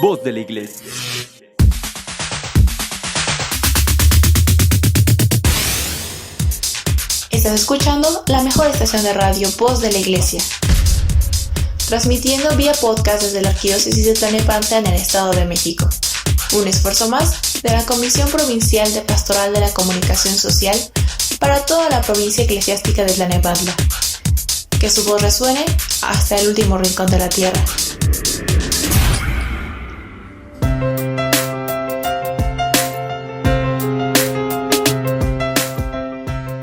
voz de la iglesia. Estás escuchando la mejor estación de radio, Voz de la Iglesia, transmitiendo vía podcast desde la Arquidiócesis de Tlalnepantla en el Estado de México. Un esfuerzo más de la Comisión Provincial de Pastoral de la Comunicación Social para toda la provincia eclesiástica de Tlalnepantla. Que su voz resuene hasta el último rincón de la tierra.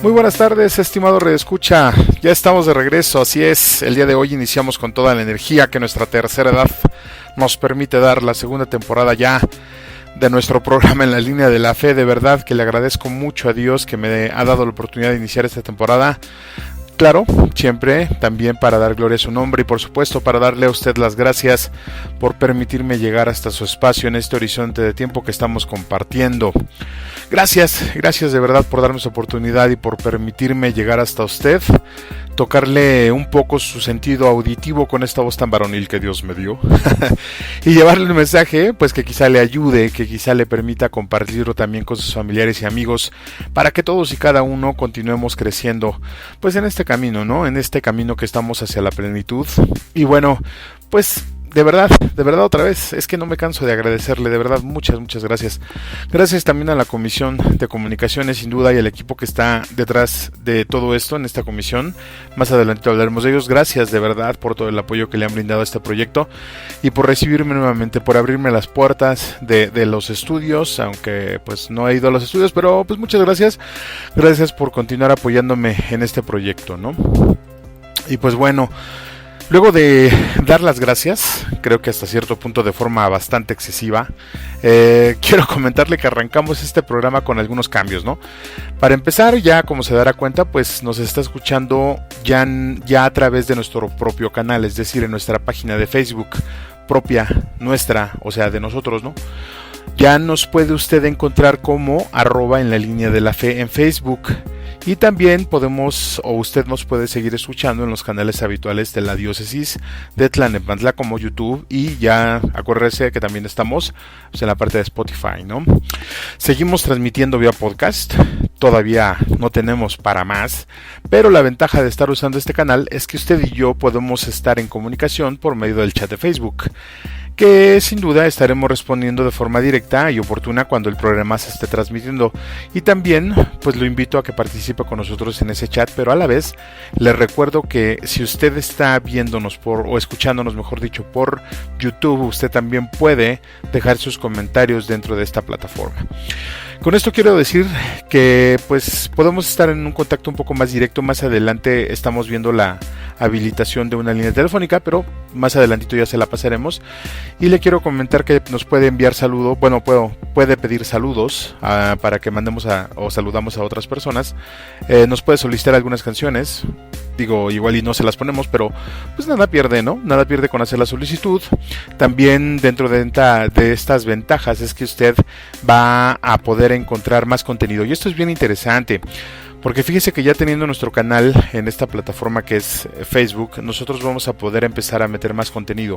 Muy buenas tardes, estimado redescucha. Ya estamos de regreso, así es. El día de hoy iniciamos con toda la energía que nuestra tercera edad nos permite dar, la segunda temporada ya de nuestro programa En la Línea de la Fe. De verdad que le agradezco mucho a Dios que me ha dado la oportunidad de iniciar esta temporada. Claro, siempre también para dar gloria a su nombre y por supuesto para darle a usted las gracias por permitirme llegar hasta su espacio en este horizonte de tiempo que estamos compartiendo. Gracias de verdad por darme esa oportunidad y por permitirme llegar hasta usted, tocarle un poco su sentido auditivo con esta voz tan varonil que Dios me dio y llevarle un mensaje pues que quizá le ayude, que quizá le permita compartirlo también con sus familiares y amigos para que todos y cada uno continuemos creciendo pues en este camino, ¿no? En este camino que estamos hacia la plenitud. Y bueno, pues de verdad otra vez, es que no me canso de agradecerle, de verdad, muchas gracias. Gracias también a la Comisión de Comunicaciones, sin duda, y al equipo que está detrás de todo esto en esta comisión. Más adelante hablaremos de ellos. Gracias de verdad por todo el apoyo que le han brindado a este proyecto y por recibirme nuevamente, por abrirme las puertas de los estudios, aunque pues no he ido a los estudios, pero pues muchas gracias. Gracias por continuar apoyándome en este proyecto, ¿no? Y pues bueno, luego de dar las gracias, creo que hasta cierto punto de forma bastante excesiva, quiero comentarle que arrancamos este programa con algunos cambios, ¿no? Para empezar, ya como se dará cuenta, pues nos está escuchando ya a través de nuestro propio canal, es decir, en nuestra página de Facebook propia, nuestra, o sea, de nosotros, ¿no? Ya nos puede usted encontrar como @enlaLíneaDeLaFe en Facebook. Y también usted nos puede seguir escuchando en los canales habituales de la diócesis de Tlalnepantla como YouTube, y ya acuérdese que también estamos pues, en la parte de Spotify, ¿no? Seguimos transmitiendo vía podcast, todavía no tenemos para más, pero la ventaja de estar usando este canal es que usted y yo podemos estar en comunicación por medio del chat de Facebook, que sin duda estaremos respondiendo de forma directa y oportuna cuando el programa se esté transmitiendo. Y también pues lo invito a que participe con nosotros en ese chat, pero a la vez le recuerdo que si usted está viéndonos o escuchándonos, mejor dicho, por YouTube, usted también puede dejar sus comentarios dentro de esta plataforma. Con esto quiero decir que pues podemos estar en un contacto un poco más directo. Más adelante estamos viendo la habilitación de una línea telefónica, pero más adelantito ya se la pasaremos. Y le quiero comentar que nos puede enviar saludos, bueno, puede pedir saludos para que mandemos o saludamos a otras personas. Nos puede solicitar algunas canciones. Digo, igual y no se las ponemos, pero pues nada pierde, ¿no? Nada pierde con hacer la solicitud. También dentro de estas ventajas es que usted va a poder encontrar más contenido. Y esto es bien interesante, porque fíjese que ya teniendo nuestro canal en esta plataforma que es Facebook, nosotros vamos a poder empezar a meter más contenido.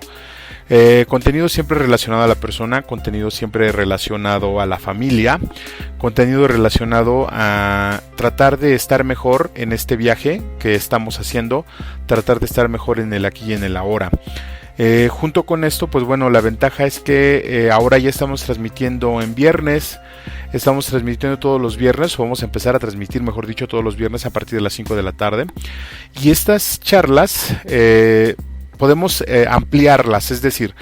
Contenido siempre relacionado a la persona, contenido siempre relacionado a la familia, contenido relacionado a tratar de estar mejor en este viaje que estamos haciendo, tratar de estar mejor en el aquí y en el ahora. Junto con esto, pues bueno, la ventaja es que ahora ya estamos transmitiendo en viernes, estamos transmitiendo todos los viernes, o vamos a empezar a transmitir, mejor dicho, todos los viernes a partir de las 5 de la tarde. Y estas charlas podemos ampliarlas, es decir,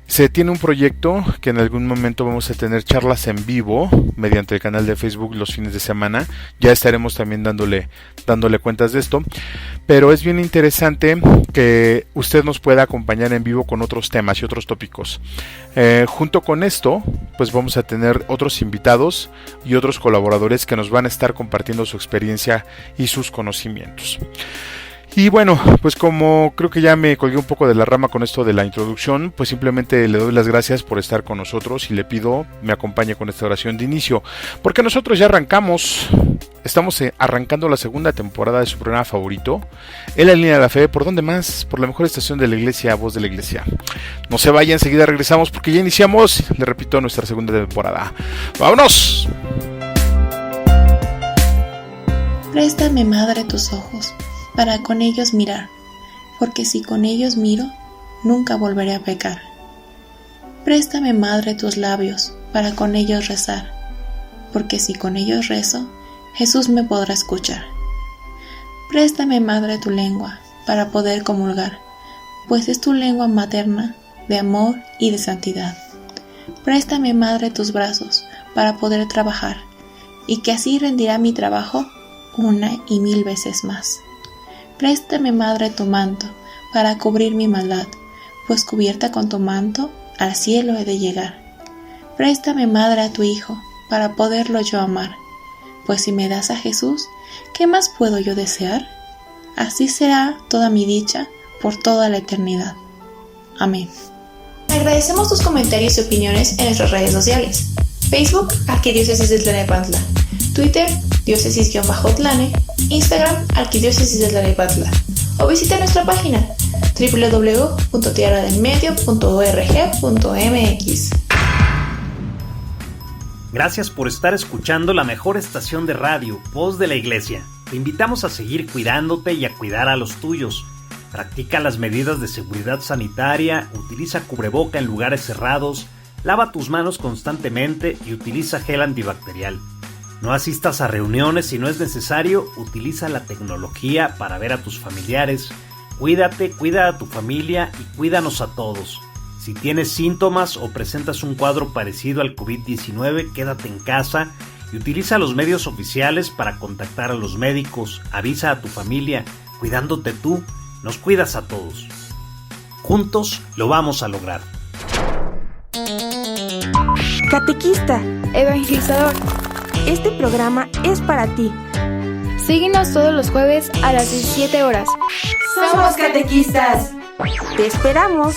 se tiene un proyecto que en algún momento vamos a tener charlas en vivo mediante el canal de Facebook los fines de semana. Ya estaremos también dándole cuentas de esto, pero es bien interesante que usted nos pueda acompañar en vivo con otros temas y otros tópicos. Junto con esto, pues vamos a tener otros invitados y otros colaboradores que nos van a estar compartiendo su experiencia y sus conocimientos. Y bueno, pues como creo que ya me colgué un poco de la rama con esto de la introducción, pues simplemente le doy las gracias por estar con nosotros y le pido me acompañe con esta oración de inicio, porque nosotros ya estamos arrancando la segunda temporada de su programa favorito, En la Línea de la Fe. ¿Por dónde más? Por la mejor estación de la iglesia, Voz de la Iglesia. No se vayan, enseguida regresamos porque ya iniciamos, le repito, nuestra segunda temporada. ¡Vámonos! Préstame, Madre, tus ojos, para con ellos mirar, porque si con ellos miro, nunca volveré a pecar. Préstame, Madre, tus labios, para con ellos rezar, porque si con ellos rezo, Jesús me podrá escuchar. Préstame, Madre, tu lengua, para poder comulgar, pues es tu lengua materna de amor y de santidad. Préstame, Madre, tus brazos, para poder trabajar, y que así rendirá mi trabajo una y mil veces más. Préstame, Madre, tu manto, para cubrir mi maldad, pues cubierta con tu manto, al cielo he de llegar. Préstame, Madre, a tu Hijo, para poderlo yo amar, pues si me das a Jesús, ¿qué más puedo yo desear? Así será toda mi dicha por toda la eternidad. Amén. Agradecemos tus comentarios y opiniones en nuestras redes sociales. Facebook, Arquidiócesis de Tlalnepantla. Twitter, diócesis-tlane, Instagram, Arquidiócesis de Tlalnepantla, o visita nuestra página www.tierradelmedio.org.mx. Gracias por estar escuchando la mejor estación de radio, Voz de la Iglesia. Te invitamos a seguir cuidándote y a cuidar a los tuyos. Practica las medidas de seguridad sanitaria, utiliza cubreboca en lugares cerrados, lava tus manos constantemente y utiliza gel antibacterial. No asistas a reuniones si no es necesario, utiliza la tecnología para ver a tus familiares. Cuídate, cuida a tu familia y cuídanos a todos. Si tienes síntomas o presentas un cuadro parecido al COVID-19, quédate en casa y utiliza los medios oficiales para contactar a los médicos. Avisa a tu familia, cuidándote tú, nos cuidas a todos. Juntos lo vamos a lograr. Catequista, evangelizador, este programa es para ti. Síguenos todos los jueves a las 17 horas. ¡Somos catequistas! ¡Te esperamos!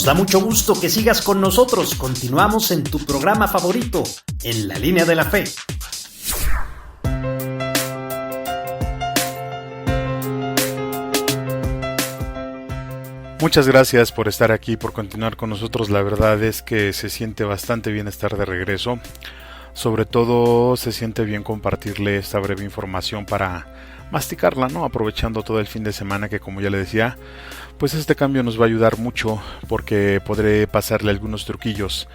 Nos da mucho gusto que sigas con nosotros. Continuamos en tu programa favorito, En la Línea de la Fe. Muchas gracias por estar aquí, por continuar con nosotros. La verdad es que se siente bastante bien estar de regreso. Sobre todo se siente bien compartirle esta breve información para masticarla, ¿no? Aprovechando todo el fin de semana que, como ya le decía, pues este cambio nos va a ayudar mucho porque podré pasarle algunos truquillos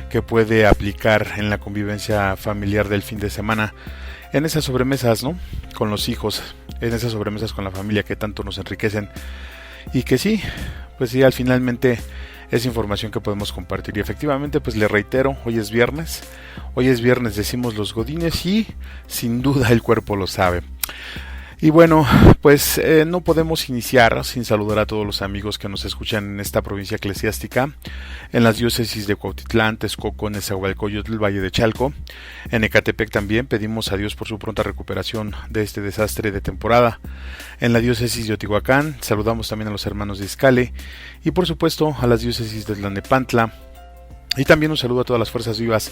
que puede aplicar en la convivencia familiar del fin de semana, en esas sobremesas, ¿no? Con los hijos, en esas sobremesas con la familia que tanto nos enriquecen y que sí, pues sí, al finalmente es información que podemos compartir. Y efectivamente, pues le reitero, hoy es viernes, decimos los godines y sin duda el cuerpo lo sabe. Y bueno, pues no podemos iniciar sin saludar a todos los amigos que nos escuchan en esta provincia eclesiástica, en las diócesis de Cuautitlán, Texcoco, Nezahualcóyotl, Valle de Chalco, en Ecatepec también. Pedimos a Dios por su pronta recuperación de este desastre de temporada. En la diócesis de Otihuacán, saludamos también a los hermanos de Izcale y por supuesto a las diócesis de Tlalnepantla. Y también un saludo a todas las fuerzas vivas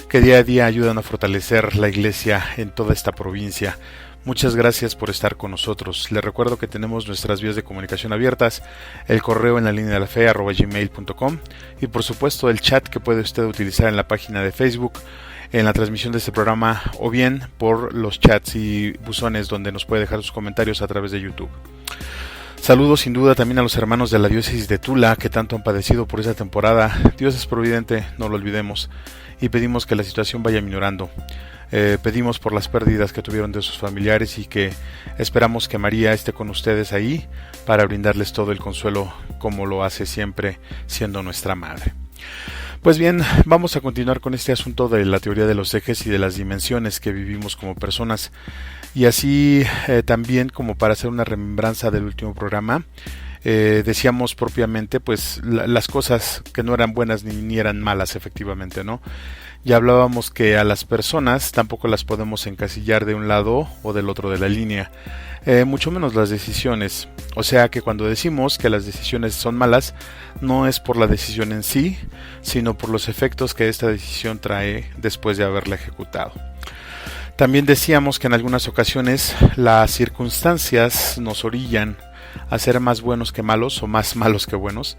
que día a día ayudan a fortalecer la iglesia en toda esta provincia. Muchas gracias por estar con nosotros. Les recuerdo que tenemos nuestras vías de comunicación abiertas, el correo en la línea de la fe @gmail.com y por supuesto el chat que puede usted utilizar en la página de Facebook, en la transmisión de este programa o bien por los chats y buzones donde nos puede dejar sus comentarios a través de YouTube. Saludos sin duda también a los hermanos de la diócesis de Tula que tanto han padecido por esta temporada. Dios es providente, no lo olvidemos, y pedimos que la situación vaya minorando. Pedimos por las pérdidas que tuvieron de sus familiares y que esperamos que María esté con ustedes ahí para brindarles todo el consuelo como lo hace siempre siendo nuestra madre. Pues bien, vamos a continuar con este asunto de la teoría de los ejes y de las dimensiones que vivimos como personas. Y así también, como para hacer una remembranza del último programa, decíamos propiamente pues las cosas que no eran buenas ni eran malas, efectivamente, ¿no? Ya hablábamos que a las personas tampoco las podemos encasillar de un lado o del otro de la línea, mucho menos las decisiones. O sea que cuando decimos que las decisiones son malas, no es por la decisión en sí, sino por los efectos que esta decisión trae después de haberla ejecutado. También decíamos que en algunas ocasiones las circunstancias nos orillan a ser más buenos que malos o más malos que buenos,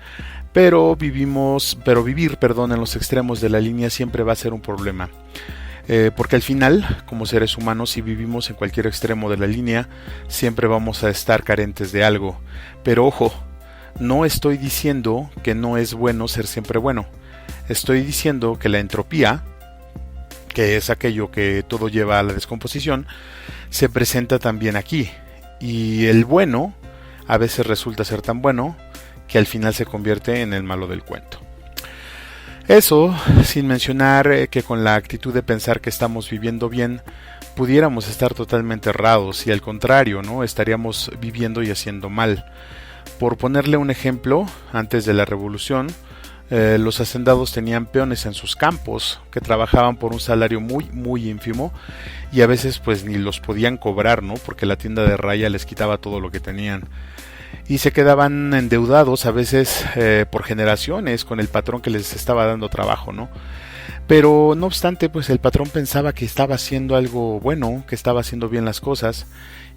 pero vivir en los extremos de la línea siempre va a ser un problema, porque al final, como seres humanos, si vivimos en cualquier extremo de la línea, siempre vamos a estar carentes de algo. Pero ojo, no estoy diciendo que no es bueno ser siempre bueno, estoy diciendo que la entropía, que es aquello que todo lleva a la descomposición, se presenta también aquí, y el bueno a veces resulta ser tan bueno que al final se convierte en el malo del cuento. Eso sin mencionar que con la actitud de pensar que estamos viviendo bien, pudiéramos estar totalmente errados y al contrario, ¿no? Estaríamos viviendo y haciendo mal. Por ponerle un ejemplo, antes de la revolución, los hacendados tenían peones en sus campos que trabajaban por un salario muy ínfimo y a veces pues ni los podían cobrar, ¿no? Porque la tienda de raya les quitaba todo lo que tenían y se quedaban endeudados a veces por generaciones con el patrón que les estaba dando trabajo, ¿no? Pero no obstante, pues el patrón pensaba que estaba haciendo algo bueno, que estaba haciendo bien las cosas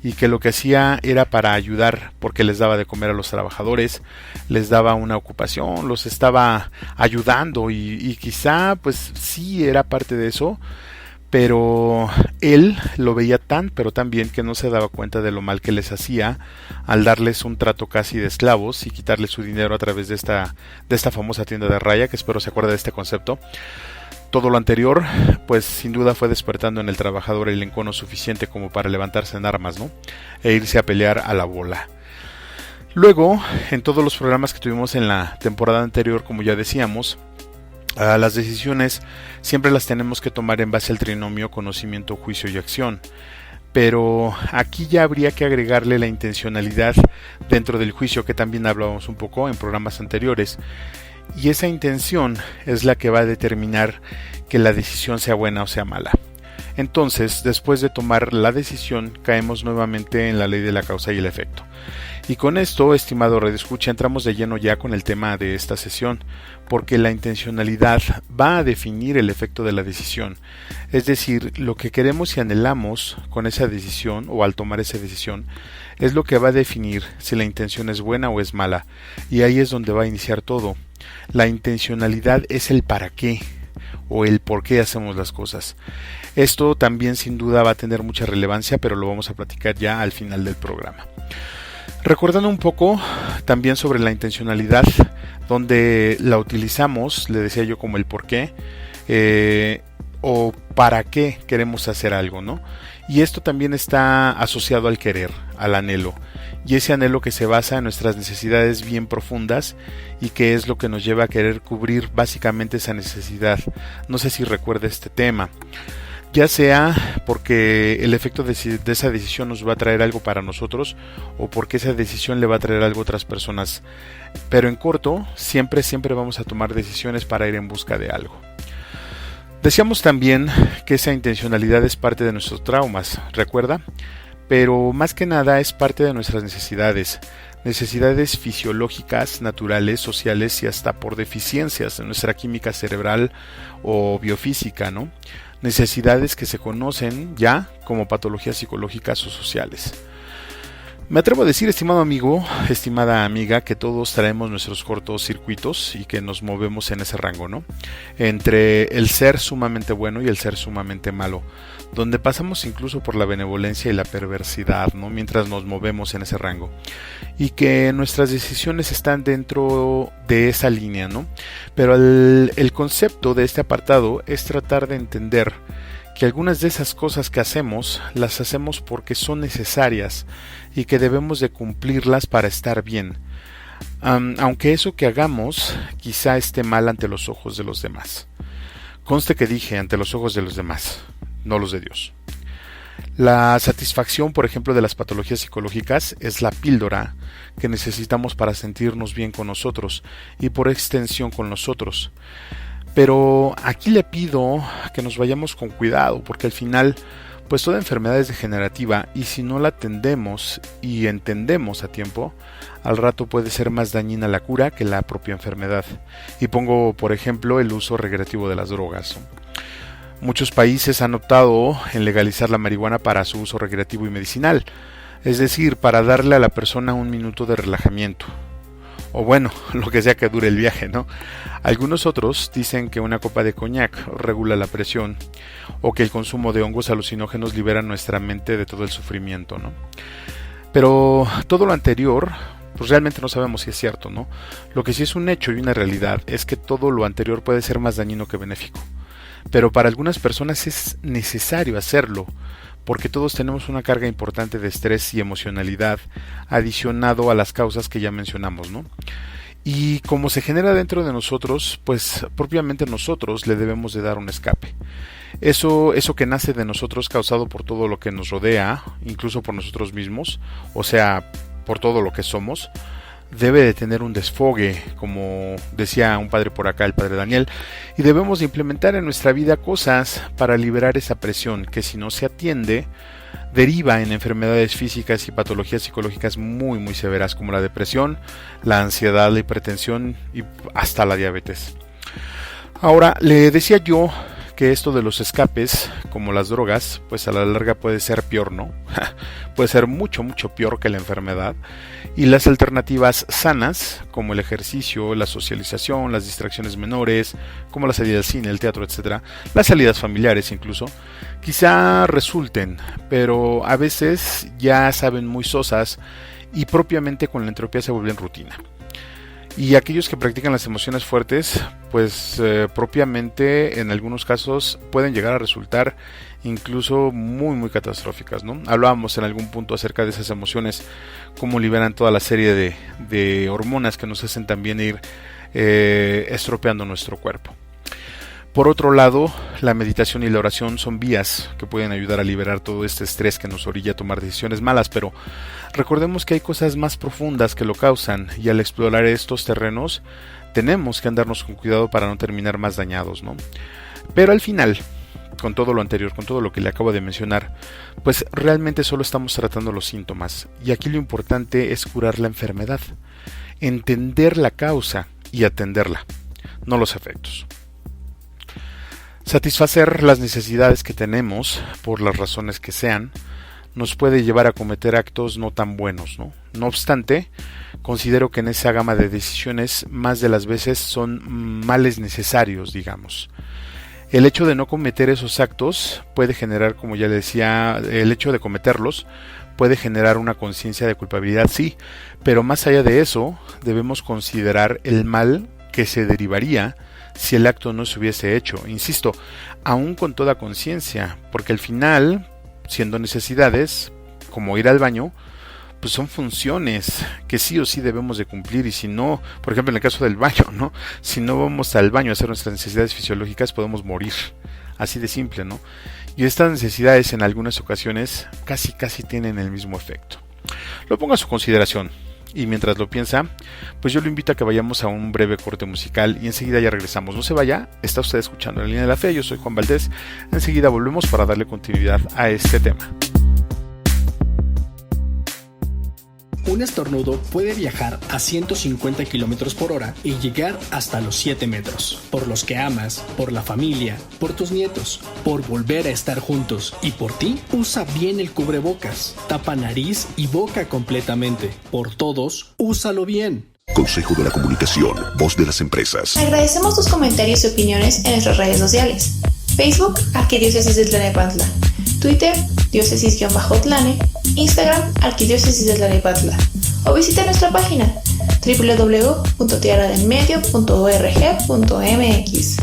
y que lo que hacía era para ayudar porque les daba de comer a los trabajadores, les daba una ocupación, los estaba ayudando y quizá pues sí era parte de eso, pero él lo veía pero tan bien que no se daba cuenta de lo mal que les hacía al darles un trato casi de esclavos y quitarles su dinero a través de esta famosa tienda de raya, que espero se acuerde de este concepto. Todo lo anterior, pues sin duda fue despertando en el trabajador el encono suficiente como para levantarse en armas, ¿no? E irse a pelear a la bola. Luego, en todos los programas que tuvimos en la temporada anterior, como ya decíamos, las decisiones siempre las tenemos que tomar en base al trinomio conocimiento, juicio y acción. Pero aquí ya habría que agregarle la intencionalidad dentro del juicio, que también hablábamos un poco en programas anteriores. Y esa intención es la que va a determinar que la decisión sea buena o sea mala. Entonces, después de tomar la decisión, caemos nuevamente en la ley de la causa y el efecto. Y con esto, estimado radioescucha, entramos de lleno ya con el tema de esta sesión, porque la intencionalidad va a definir el efecto de la decisión. Es decir, lo que queremos y anhelamos con esa decisión o al tomar esa decisión es lo que va a definir si la intención es buena o es mala. Y ahí es donde va a iniciar todo. La intencionalidad es el para qué o el por qué hacemos las cosas. Esto también sin duda va a tener mucha relevancia, pero lo vamos a platicar ya al final del programa. Recordando un poco también sobre la intencionalidad, donde la utilizamos, le decía yo, como el por qué o para qué queremos hacer algo, ¿no? Y esto también está asociado al querer, al anhelo, y ese anhelo que se basa en nuestras necesidades bien profundas y que es lo que nos lleva a querer cubrir básicamente esa necesidad. No sé si recuerda este tema. Ya sea porque el efecto de esa decisión nos va a traer algo para nosotros o porque esa decisión le va a traer algo a otras personas. Pero en corto, siempre vamos a tomar decisiones para ir en busca de algo. Decíamos también que esa intencionalidad es parte de nuestros traumas, ¿recuerda? Pero más que nada es parte de nuestras necesidades fisiológicas, naturales, sociales y hasta por deficiencias en nuestra química cerebral o biofísica, ¿no? Necesidades que se conocen ya como patologías psicológicas o sociales. Me atrevo a decir, estimado amigo, estimada amiga, que todos traemos nuestros cortocircuitos y que nos movemos en ese rango, ¿no? Entre el ser sumamente bueno y el ser sumamente malo, donde pasamos incluso por la benevolencia y la perversidad, ¿no? Mientras nos movemos en ese rango. Y que nuestras decisiones están dentro de esa línea, ¿no? Pero el concepto de este apartado es tratar de entender que algunas de esas cosas que hacemos, las hacemos porque son necesarias y que debemos de cumplirlas para estar bien, aunque eso que hagamos quizá esté mal ante los ojos de los demás. Conste que dije ante los ojos de los demás, no los de Dios. La satisfacción, por ejemplo, de las patologías psicológicas es la píldora que necesitamos para sentirnos bien con nosotros y por extensión con los otros. Pero aquí le pido que nos vayamos con cuidado, porque al final, pues toda enfermedad es degenerativa y si no la atendemos y entendemos a tiempo, al rato puede ser más dañina la cura que la propia enfermedad. Y pongo, por ejemplo, el uso recreativo de las drogas. Muchos países han optado en legalizar la marihuana para su uso recreativo y medicinal, es decir, para darle a la persona un minuto de relajamiento. O bueno, lo que sea que dure el viaje, ¿no? Algunos otros dicen que una copa de coñac regula la presión o que el consumo de hongos alucinógenos libera nuestra mente de todo el sufrimiento, ¿no? Pero todo lo anterior, pues realmente no sabemos si es cierto, ¿no? Lo que sí es un hecho y una realidad es que todo lo anterior puede ser más dañino que benéfico. Pero para algunas personas es necesario hacerlo, porque todos tenemos una carga importante de estrés y emocionalidad adicionado a las causas que ya mencionamos, ¿no? Y como se genera dentro de nosotros, pues propiamente nosotros le debemos de dar un escape. Eso que nace de nosotros causado por todo lo que nos rodea, incluso por nosotros mismos, o sea, por todo lo que somos, debe de tener un desfogue, como decía un padre por acá, el padre Daniel, y debemos de implementar en nuestra vida cosas para liberar esa presión que si no se atiende deriva en enfermedades físicas y patologías psicológicas muy muy severas como la depresión, la ansiedad, la hipertensión y hasta la diabetes. Ahora, le decía yo que esto de los escapes, como las drogas, pues a la larga puede ser peor, ¿no? Puede ser mucho, mucho peor que la enfermedad. Y las alternativas sanas, como el ejercicio, la socialización, las distracciones menores, como la salida al cine, el teatro, etc., las salidas familiares incluso, quizá resulten, pero a veces ya saben muy sosas y propiamente con la entropía se vuelven rutina. Y aquellos que practican las emociones fuertes, pues propiamente en algunos casos pueden llegar a resultar incluso muy muy catastróficas, ¿no? Hablábamos en algún punto acerca de esas emociones, cómo liberan toda la serie de hormonas que nos hacen también ir estropeando nuestro cuerpo. Por otro lado, la meditación y la oración son vías que pueden ayudar a liberar todo este estrés que nos orilla a tomar decisiones malas, pero recordemos que hay cosas más profundas que lo causan y al explorar estos terrenos tenemos que andarnos con cuidado para no terminar más dañados, ¿no? Pero al final, con todo lo anterior, con todo lo que le acabo de mencionar, pues realmente solo estamos tratando los síntomas. Y aquí lo importante es curar la enfermedad, entender la causa y atenderla, no los efectos. Satisfacer las necesidades que tenemos, por las razones que sean, nos puede llevar a cometer actos no tan buenos, ¿no? No obstante, considero que en esa gama de decisiones más de las veces son males necesarios, digamos. El hecho de no cometer esos actos puede generar, como ya le decía, el hecho de cometerlos puede generar una conciencia de culpabilidad, sí, pero más allá de eso, debemos considerar el mal que se derivaría si el acto no se hubiese hecho. Insisto, aún con toda conciencia, porque al final, siendo necesidades, como ir al baño, pues son funciones que sí o sí debemos de cumplir, y si no, por ejemplo en el caso del baño, ¿no? Si no vamos al baño a hacer nuestras necesidades fisiológicas, podemos morir, así de simple, ¿no? Y estas necesidades en algunas ocasiones casi tienen el mismo efecto. Lo pongo a su consideración, y mientras lo piensa, pues yo lo invito a que vayamos a un breve corte musical y enseguida ya regresamos. No se vaya, está usted escuchando La Línea de la Fe, yo soy Juan Valdés, enseguida volvemos para darle continuidad a este tema. Un estornudo puede viajar a 150 km por hora y llegar hasta los 7 metros. Por los que amas, por la familia, por tus nietos, por volver a estar juntos y por ti, usa bien el cubrebocas. Tapa nariz y boca completamente. Por todos, úsalo bien. Consejo de la Comunicación, voz de las empresas. Agradecemos tus comentarios y opiniones en nuestras redes sociales. Facebook, Arquidiócesis de Tlalnepantla. Twitter, diócesis-tlane. Instagram, Arquidiócesis de Tlalnepantla. O visita nuestra página www.tierradelmedio.org.mx.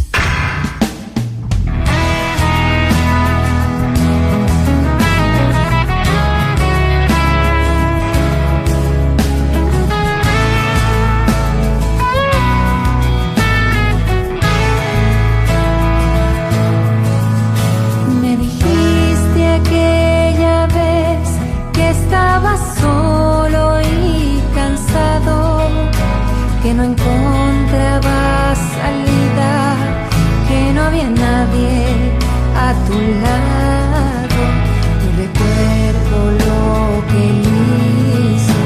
Que no encontraba salida, que no había nadie a tu lado. Y recuerdo lo que hizo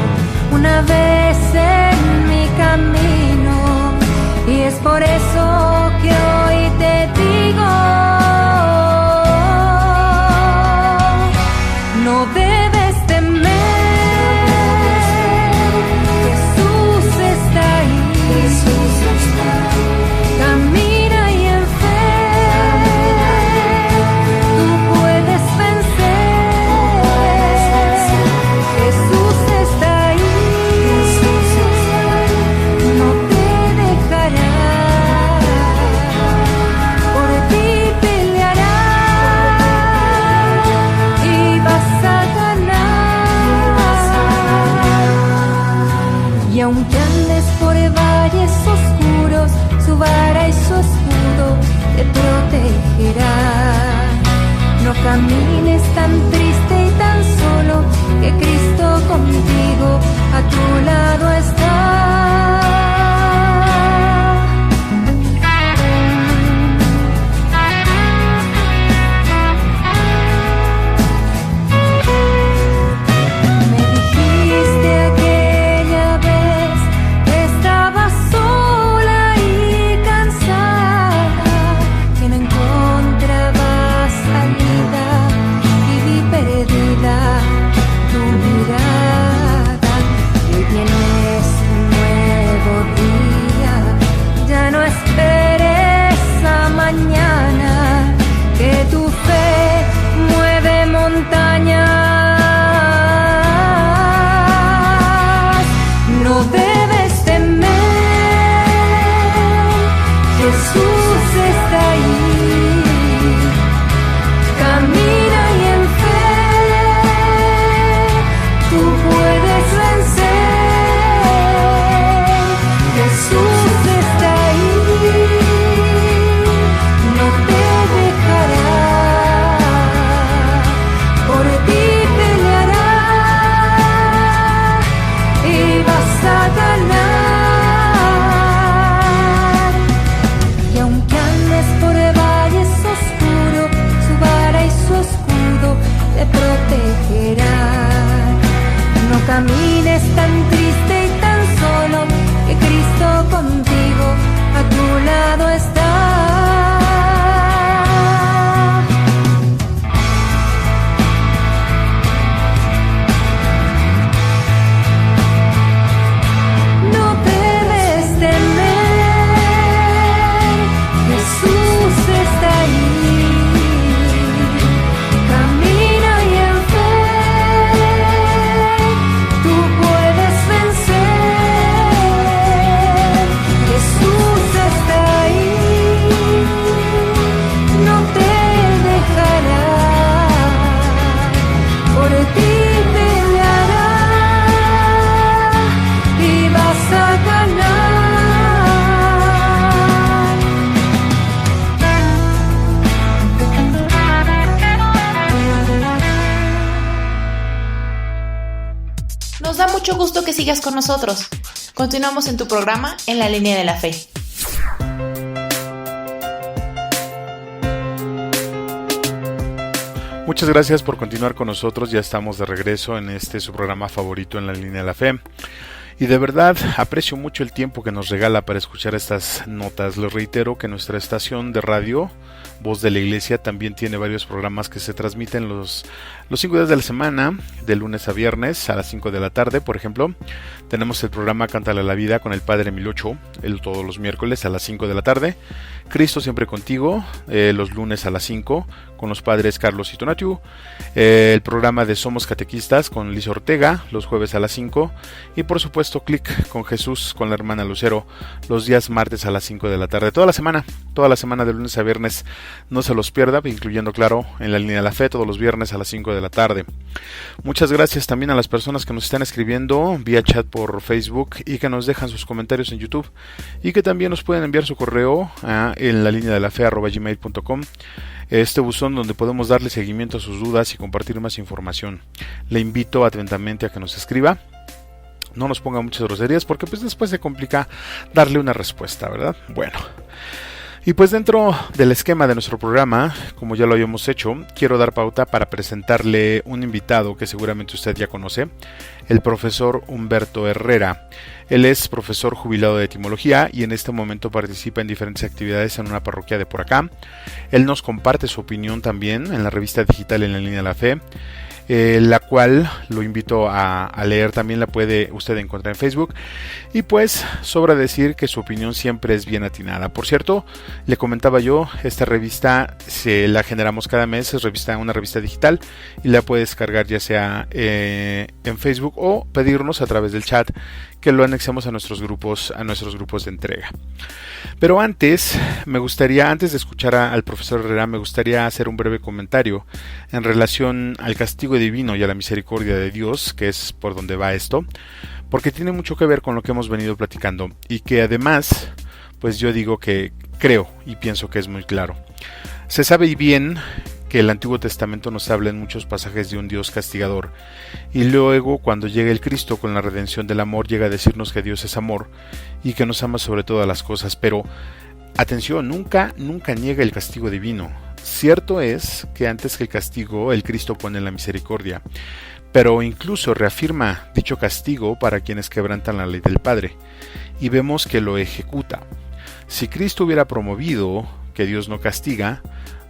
una vez en mi camino, y es por eso que hoy te digo, no debes temer. Camina y en fe tú puedes vencer. Jesús está ahí. contigo, a tu lado está. No debes temer, Jesús está ahí. Camina y en fe tú puedes vencer. Jesús está ahí, no te dejará, por ti peleará y vas a ganar. Nos da mucho gusto que sigas con nosotros. Continuamos en tu programa En la Línea de la Fe. Muchas gracias por continuar con nosotros. Ya estamos de regreso en su programa favorito, En la Línea de la Fe. Y de verdad aprecio mucho el tiempo que nos regala para escuchar estas notas. Les reitero que nuestra estación de radio, Voz de la Iglesia, también tiene varios programas que se transmiten los 5 días de la semana, de lunes a viernes a las 5 de la tarde. Por ejemplo, tenemos el programa Cántale a la Vida con el Padre Emilio Ochoa, todos los miércoles a las 5 de la tarde. Cristo Siempre Contigo, los lunes a las 5 con los padres Carlos y Tonatiu. El programa de Somos Catequistas con Liz Ortega, los jueves a las 5. Y por supuesto Clic con Jesús con la hermana Lucero, los días martes a las 5 de la tarde. Toda la semana de lunes a viernes, no se los pierda, incluyendo, claro, En la Línea de la Fe, todos los viernes a las 5 de la tarde. Muchas gracias también a las personas que nos están escribiendo vía chat por Facebook y que nos dejan sus comentarios en YouTube, y que también nos pueden enviar su correo a enlalineadelafe@gmail.com, este buzón donde podemos darle seguimiento a sus dudas y compartir más información. Le invito atentamente a que nos escriba. No nos ponga muchas groserías porque pues después se complica darle una respuesta, ¿verdad? Bueno. Y pues dentro del esquema de nuestro programa, como ya lo habíamos hecho, quiero dar pauta para presentarle un invitado que seguramente usted ya conoce, el profesor Humberto Herrera. Él es profesor jubilado de etimología y en este momento participa en diferentes actividades en una parroquia de por acá. Él nos comparte su opinión también en la revista digital En la Línea de la Fe, la cual lo invito a leer, también la puede usted encontrar en Facebook. Y pues sobra decir que su opinión siempre es bien atinada. Por cierto, le comentaba yo, esta revista la generamos cada mes, es una revista digital y la puede descargar ya sea en Facebook o pedirnos a través del chat que lo anexemos a nuestros grupos de entrega. Pero antes de escuchar al profesor Herrera, me gustaría hacer un breve comentario en relación al castigo divino y a la misericordia de Dios, que es por donde va esto, porque tiene mucho que ver con lo que hemos venido platicando y que además, pues yo digo que creo y pienso que es muy claro. Se sabe bien que el Antiguo Testamento nos habla en muchos pasajes de un Dios castigador, y luego cuando llega el Cristo con la redención del amor llega a decirnos que Dios es amor y que nos ama sobre todas las cosas. Pero atención, nunca niega el castigo divino. Cierto es que antes que el castigo el Cristo pone la misericordia, pero incluso reafirma dicho castigo para quienes quebrantan la ley del Padre, y vemos que lo ejecuta. Si Cristo hubiera promovido que Dios no castiga,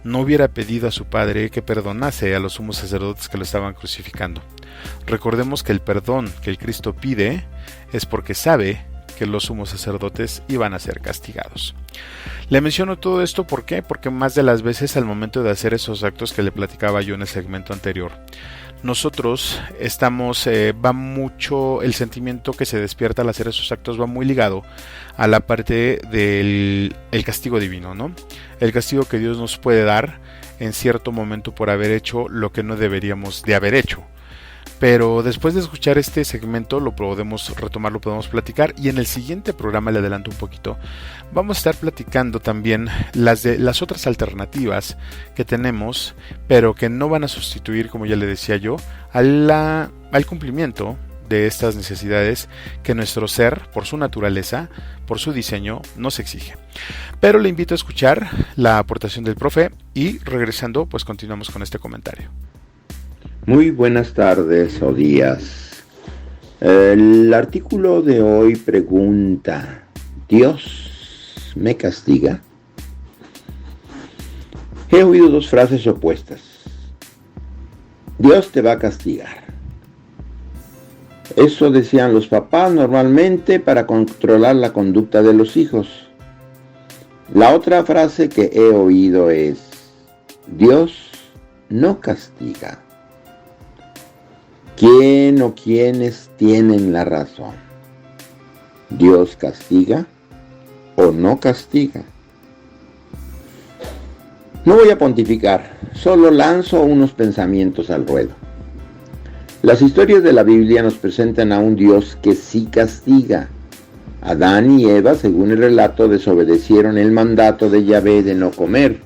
no hubiera pedido a su Padre que perdonase a los sumos sacerdotes que lo estaban crucificando. Recordemos que el perdón que el Cristo pide es porque sabe que los sumos sacerdotes iban a ser castigados. Le menciono todo esto ¿por qué? Porque más de las veces al momento de hacer esos actos que le platicaba yo en el segmento anterior, nosotros va mucho, el sentimiento que se despierta al hacer esos actos va muy ligado a la parte del castigo divino, ¿no? El castigo que Dios nos puede dar en cierto momento por haber hecho lo que no deberíamos de haber hecho. Pero después de escuchar este segmento lo podemos retomar, lo podemos platicar, y en el siguiente programa, le adelanto un poquito, vamos a estar platicando también las otras alternativas que tenemos, pero que no van a sustituir, como ya le decía yo, al cumplimiento de estas necesidades que nuestro ser, por su naturaleza, por su diseño, nos exige. Pero le invito a escuchar la aportación del profe y regresando, pues continuamos con este comentario. Muy buenas tardes o días. El artículo de hoy pregunta: ¿Dios me castiga? He oído dos frases opuestas. Dios te va a castigar. Eso decían los papás normalmente para controlar la conducta de los hijos. La otra frase que he oído es: Dios no castiga. ¿Quién o quiénes tienen la razón? ¿Dios castiga o no castiga? No voy a pontificar, solo lanzo unos pensamientos al ruedo. Las historias de la Biblia nos presentan a un Dios que sí castiga. Adán y Eva, según el relato, desobedecieron el mandato de Yahvé de no comer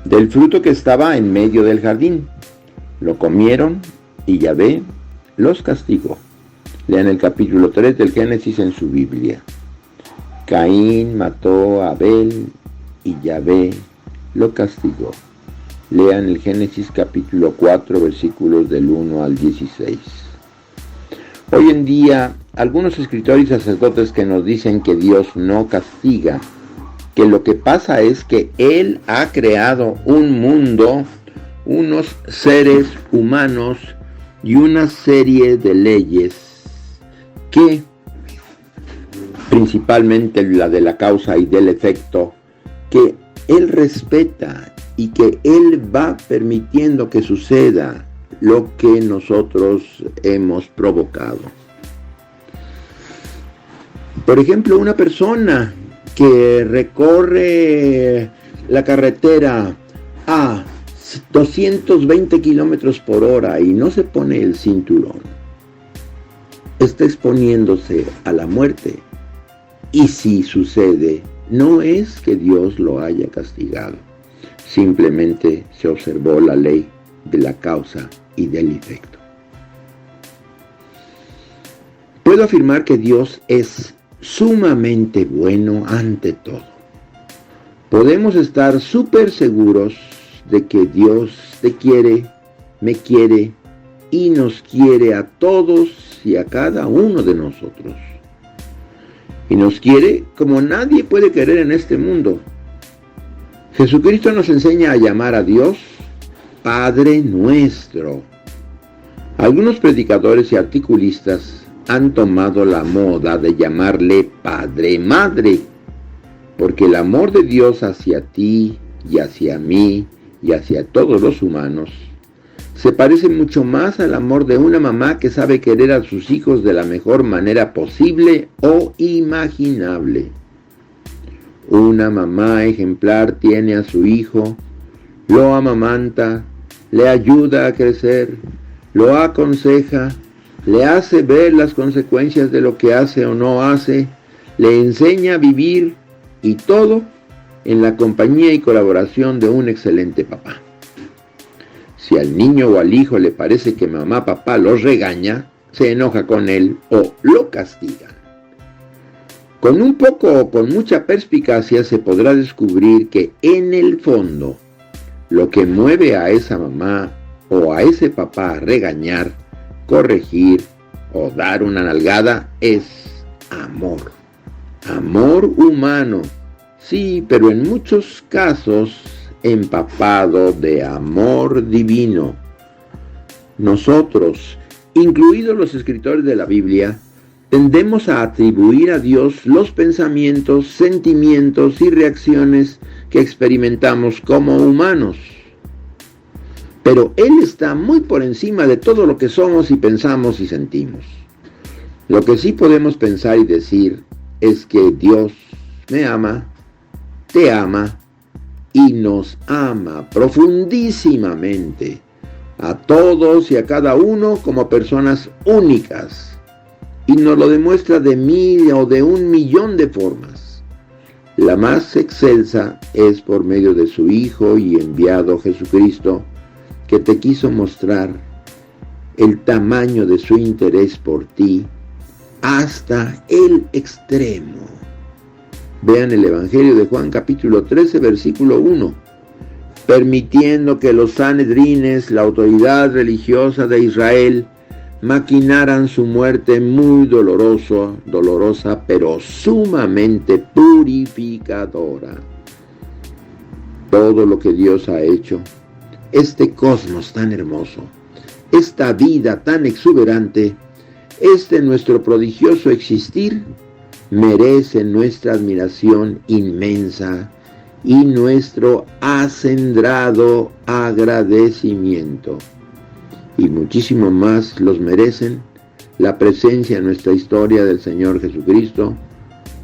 del fruto que estaba en medio del jardín. Lo comieron y Yahvé los castigó. Lean el capítulo 3 del Génesis en su Biblia. Caín mató a Abel y Yahvé lo castigó. Lean el Génesis capítulo 4 versículos del 1 al 16. Hoy en día, algunos escritores y sacerdotes que nos dicen que Dios no castiga, que lo que pasa es que Él ha creado un mundo, unos seres humanos y una serie de leyes que, principalmente la de la causa y del efecto, que Él respeta y que Él va permitiendo que suceda lo que nosotros hemos provocado. Por ejemplo, una persona que recorre la carretera a 220 kilómetros por hora y no se pone el cinturón, está exponiéndose a la muerte. Y si sucede, no es que Dios lo haya castigado, simplemente se observó la ley de la causa y del efecto. Puedo afirmar que Dios es sumamente bueno ante todo. Podemos estar súper seguros de que Dios te quiere, me quiere y nos quiere a todos y a cada uno de nosotros. Y nos quiere como nadie puede querer en este mundo. Jesucristo nos enseña a llamar a Dios Padre nuestro. Algunos predicadores y articulistas han tomado la moda de llamarle Padre Madre, porque el amor de Dios hacia ti y hacia mí y hacia todos los humanos se parece mucho más al amor de una mamá que sabe querer a sus hijos de la mejor manera posible o imaginable. Una mamá ejemplar tiene a su hijo, lo amamanta, le ayuda a crecer, lo aconseja, le hace ver las consecuencias de lo que hace o no hace, le enseña a vivir y todo en la compañía y colaboración de un excelente papá. Si al niño o al hijo le parece que mamá, papá los regaña, se enoja con él o lo castiga. Con un poco o con mucha perspicacia se podrá descubrir que en el fondo lo que mueve a esa mamá o a ese papá a regañar, corregir o dar una nalgada es amor. Amor humano, sí, pero en muchos casos empapado de amor divino. Nosotros, incluidos los escritores de la Biblia, tendemos a atribuir a Dios los pensamientos, sentimientos y reacciones que experimentamos como humanos. Pero Él está muy por encima de todo lo que somos y pensamos y sentimos. Lo que sí podemos pensar y decir es que Dios me ama, te ama y nos ama profundísimamente a todos y a cada uno como personas únicas, y nos lo demuestra de 1000 o de 1.000.000 de formas. La más excelsa es por medio de su Hijo y enviado Jesucristo, que te quiso mostrar el tamaño de su interés por ti hasta el extremo. Vean el Evangelio de Juan capítulo 13 versículo 1. Permitiendo que los sanedrines, la autoridad religiosa de Israel, maquinaran su muerte muy dolorosa, pero sumamente purificadora. Todo lo que Dios ha hecho, este cosmos tan hermoso, esta vida tan exuberante, nuestro prodigioso existir, merece nuestra admiración inmensa y nuestro acendrado agradecimiento. Y muchísimo más los merecen la presencia en nuestra historia del Señor Jesucristo,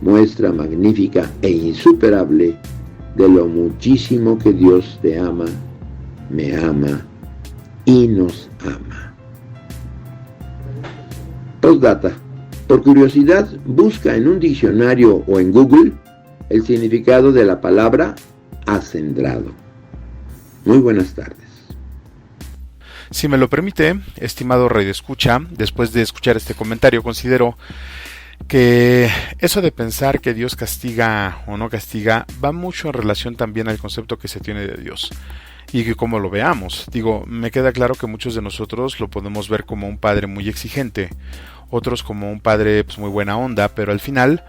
muestra magnífica e insuperable de lo muchísimo que Dios te ama, me ama y nos ama. Postdata. Por curiosidad, busca en un diccionario o en Google el significado de la palabra acendrado. Muy buenas tardes. Si me lo permite, estimado radioescucha, después de escuchar este comentario, considero que eso de pensar que Dios castiga o no castiga va mucho en relación también al concepto que se tiene de Dios y que como lo veamos. Digo, me queda claro que muchos de nosotros lo podemos ver como un padre muy exigente, otros como un padre pues, muy buena onda, pero al final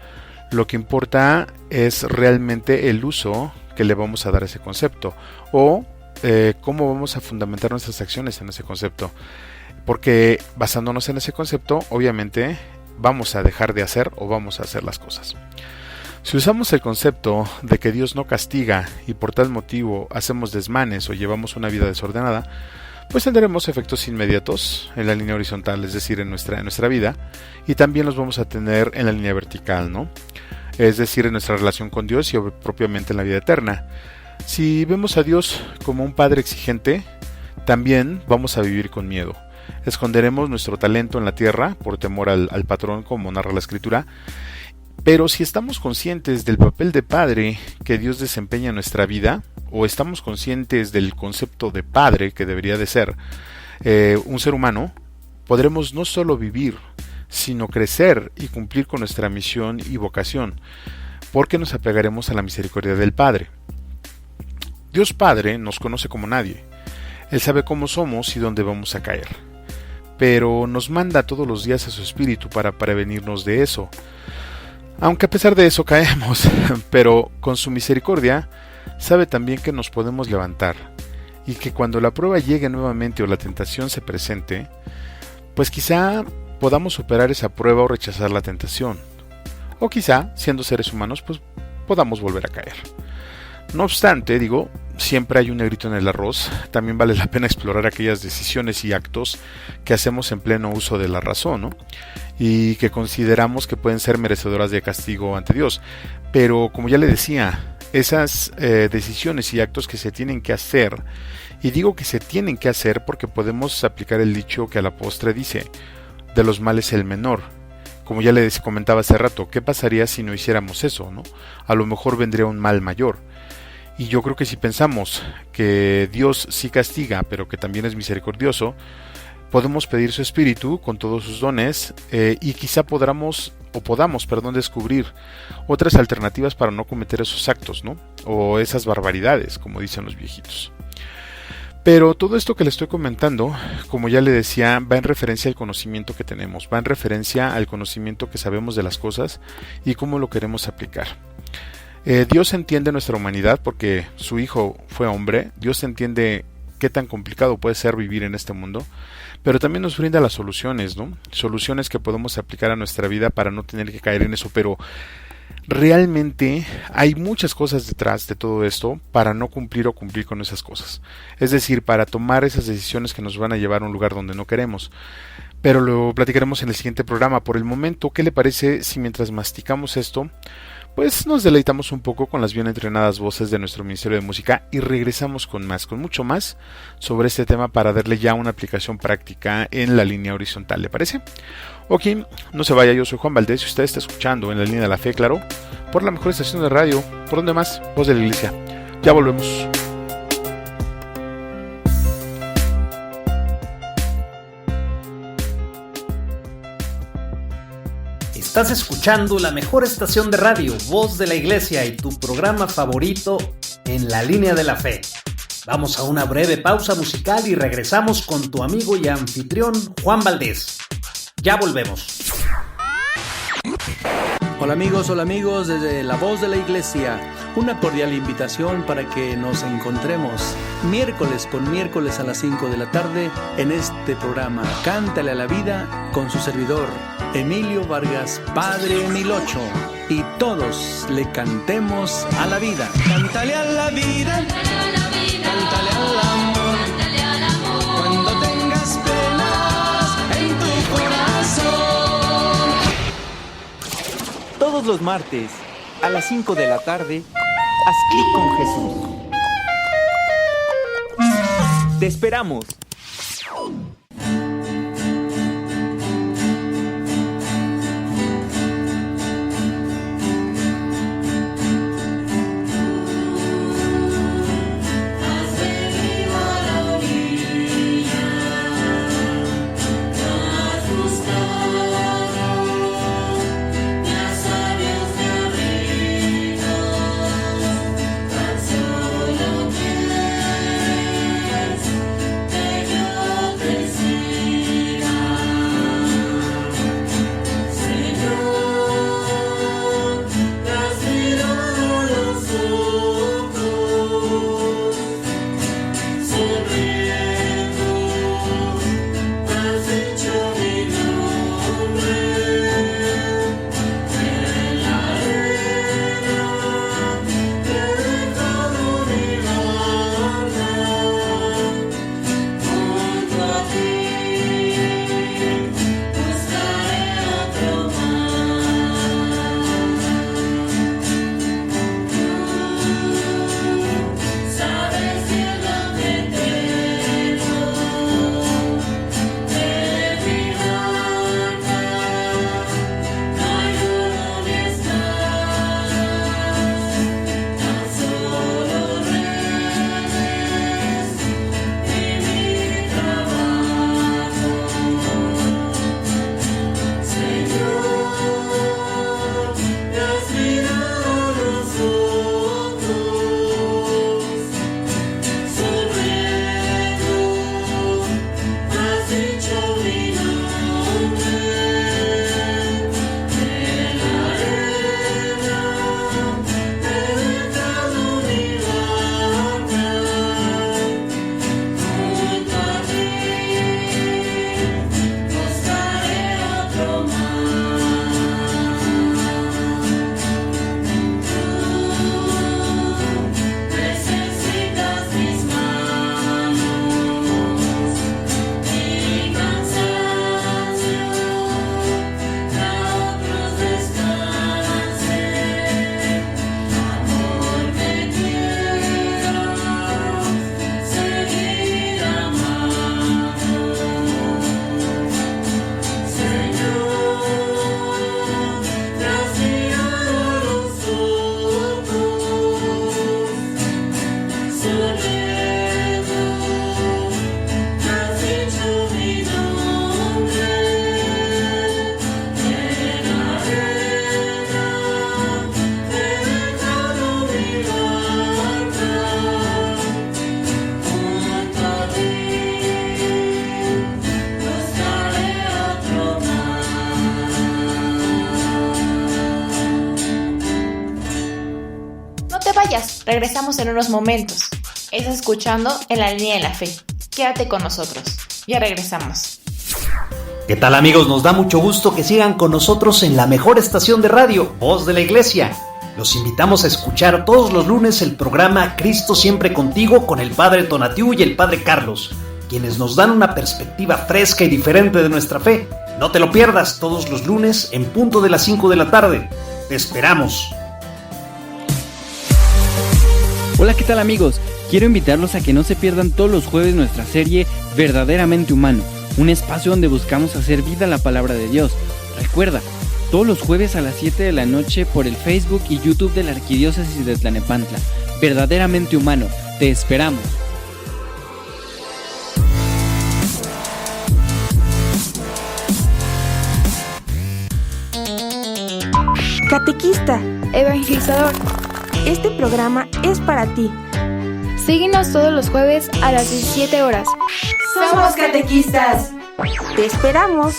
lo que importa es realmente el uso que le vamos a dar a ese concepto o cómo vamos a fundamentar nuestras acciones en ese concepto, porque basándonos en ese concepto obviamente vamos a dejar de hacer o vamos a hacer las cosas. Si usamos el concepto de que Dios no castiga y por tal motivo hacemos desmanes o llevamos una vida desordenada, pues tendremos efectos inmediatos en la línea horizontal, es decir, en nuestra vida, y también los vamos a tener en la línea vertical, ¿no? Es decir, en nuestra relación con Dios y propiamente en la vida eterna. Si vemos a Dios como un padre exigente, también vamos a vivir con miedo. Esconderemos nuestro talento en la tierra por temor al patrón, como narra la Escritura. Pero si estamos conscientes del papel de padre que Dios desempeña en nuestra vida, o estamos conscientes del concepto de padre que debería de ser un ser humano, podremos no solo vivir, sino crecer y cumplir con nuestra misión y vocación, porque nos apegaremos a la misericordia del Padre. Dios Padre nos conoce como nadie. Él sabe cómo somos y dónde vamos a caer. Pero nos manda todos los días a su Espíritu para prevenirnos de eso. Aunque a pesar de eso caemos, pero con su misericordia sabe también que nos podemos levantar y que cuando la prueba llegue nuevamente o la tentación se presente, pues quizá podamos superar esa prueba o rechazar la tentación. O quizá, siendo seres humanos, pues podamos volver a caer. No obstante, siempre hay un negrito en el arroz. También vale la pena explorar aquellas decisiones y actos que hacemos en pleno uso de la razón, ¿no? Y que consideramos que pueden ser merecedoras de castigo ante Dios. Pero, como ya le decía, esas decisiones y actos que se tienen que hacer, y digo que se tienen que hacer porque podemos aplicar el dicho que a la postre dice, de los males el menor. Como ya le comentaba hace rato, ¿qué pasaría si no hiciéramos eso, no? A lo mejor vendría un mal mayor. Y yo creo que si pensamos que Dios sí castiga, pero que también es misericordioso, podemos pedir su Espíritu con todos sus dones y quizá podamos descubrir otras alternativas para no cometer esos actos, ¿no? O esas barbaridades, como dicen los viejitos. Pero todo esto que le estoy comentando, como ya le decía, va en referencia al conocimiento que tenemos, va en referencia al conocimiento que sabemos de las cosas y cómo lo queremos aplicar. Dios entiende nuestra humanidad porque su Hijo fue hombre. Dios entiende qué tan complicado puede ser vivir en este mundo, pero también nos brinda las soluciones, ¿no? Soluciones que podemos aplicar a nuestra vida para no tener que caer en eso, pero realmente hay muchas cosas detrás de todo esto para no cumplir o cumplir con esas cosas. Es decir, para tomar esas decisiones que nos van a llevar a un lugar donde no queremos. Pero lo platicaremos en el siguiente programa. Por el momento, ¿qué le parece si mientras masticamos esto, pues nos deleitamos un poco con las bien entrenadas voces de nuestro Ministerio de Música y regresamos con mucho más sobre este tema para darle ya una aplicación práctica en la línea horizontal? ¿Le parece? Ok, no se vaya, yo soy Juan Valdés y usted está escuchando en la línea de la fe, claro, por la mejor estación de radio, por donde más, Voz de la Iglesia. Ya volvemos. Estás escuchando la mejor estación de radio, Voz de la Iglesia, y tu programa favorito en la línea de la fe. Vamos a una breve pausa musical y regresamos con tu amigo y anfitrión Juan Valdés. Ya volvemos. Hola amigos, desde La Voz de la Iglesia, una cordial invitación para que nos encontremos miércoles con miércoles a las 5 de la tarde en este programa Cántale a la Vida con su servidor Emilio Vargas, Padre Emilocho, y todos le cantemos a la vida. Cántale a la vida, cántale al amor, cuando tengas penas en tu corazón. Todos los martes a las 5 de la tarde, haz clic con Jesús. Te esperamos. Regresamos en unos momentos. Estás escuchando En la Línea de la Fe. Quédate con nosotros. Ya regresamos. ¿Qué tal amigos? Nos da mucho gusto que sigan con nosotros en la mejor estación de radio, Voz de la Iglesia. Los invitamos a escuchar todos los lunes el programa Cristo Siempre Contigo con el Padre Tonatiu y el Padre Carlos, quienes nos dan una perspectiva fresca y diferente de nuestra fe. No te lo pierdas todos los lunes en punto de las 5 de la tarde. Te esperamos. Hola, ¿qué tal amigos? Quiero invitarlos a que no se pierdan todos los jueves nuestra serie Verdaderamente Humano, un espacio donde buscamos hacer vida a la palabra de Dios. Recuerda, todos los jueves a las 7 de la noche por el Facebook y YouTube de la Arquidiócesis de Tlalnepantla. Verdaderamente Humano, te esperamos. Catequista, evangelizador, este programa es para ti. Síguenos todos los jueves a las 17 horas. ¡Somos catequistas! ¡Te esperamos!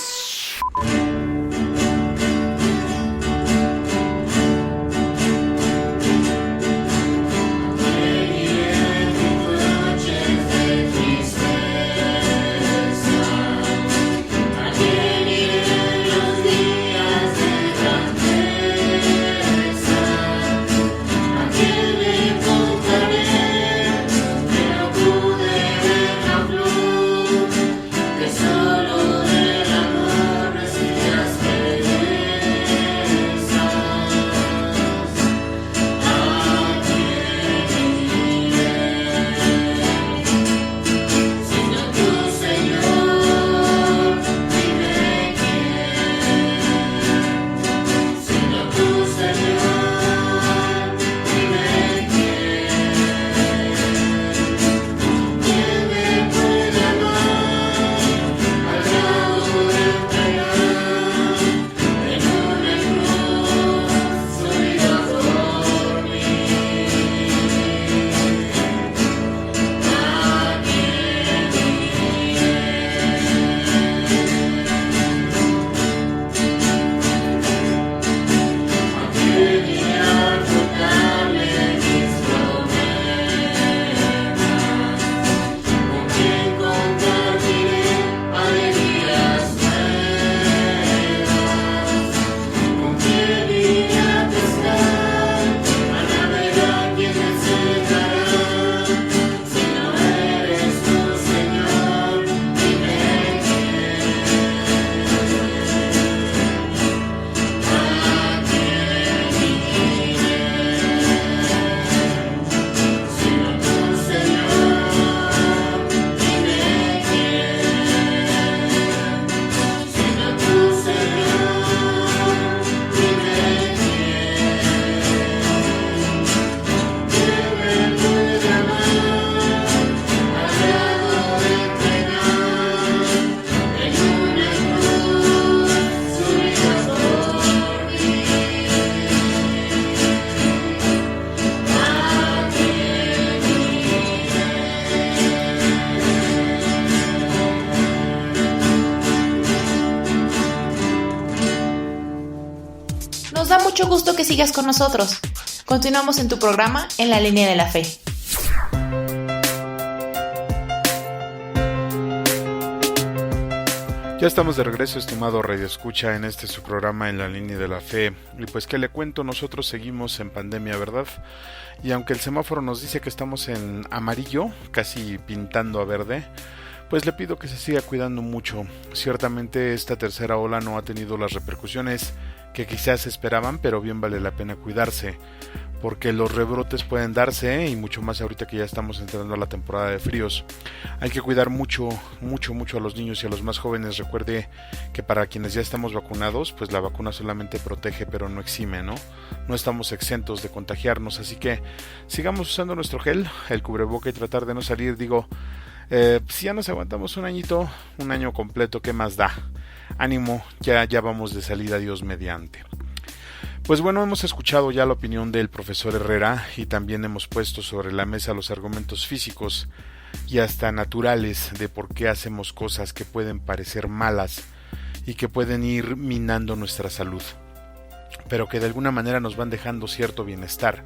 Nos da mucho gusto que sigas con nosotros. Continuamos en tu programa En la Línea de la Fe. Ya estamos de regreso, estimado Radio Escucha, en su programa En la Línea de la Fe. Y pues, ¿qué le cuento? Nosotros seguimos en pandemia, ¿verdad? Y aunque el semáforo nos dice que estamos en amarillo, casi pintando a verde, pues le pido que se siga cuidando mucho. Ciertamente esta tercera ola no ha tenido las repercusiones que quizás esperaban, pero bien vale la pena cuidarse, porque los rebrotes pueden darse, y mucho más ahorita que ya estamos entrando a la temporada de fríos. Hay que cuidar mucho a los niños y a los más jóvenes. Recuerde que para quienes ya estamos vacunados, pues la vacuna solamente protege, pero no exime, ¿no? No estamos exentos de contagiarnos, así que sigamos usando nuestro gel, el cubreboca, y tratar de no salir. Si ya nos aguantamos un año completo, ¿qué más da? Ánimo, ya vamos de salida, Dios mediante. Pues bueno, hemos escuchado ya la opinión del profesor Herrera y también hemos puesto sobre la mesa los argumentos físicos y hasta naturales de por qué hacemos cosas que pueden parecer malas y que pueden ir minando nuestra salud, pero que de alguna manera nos van dejando cierto bienestar.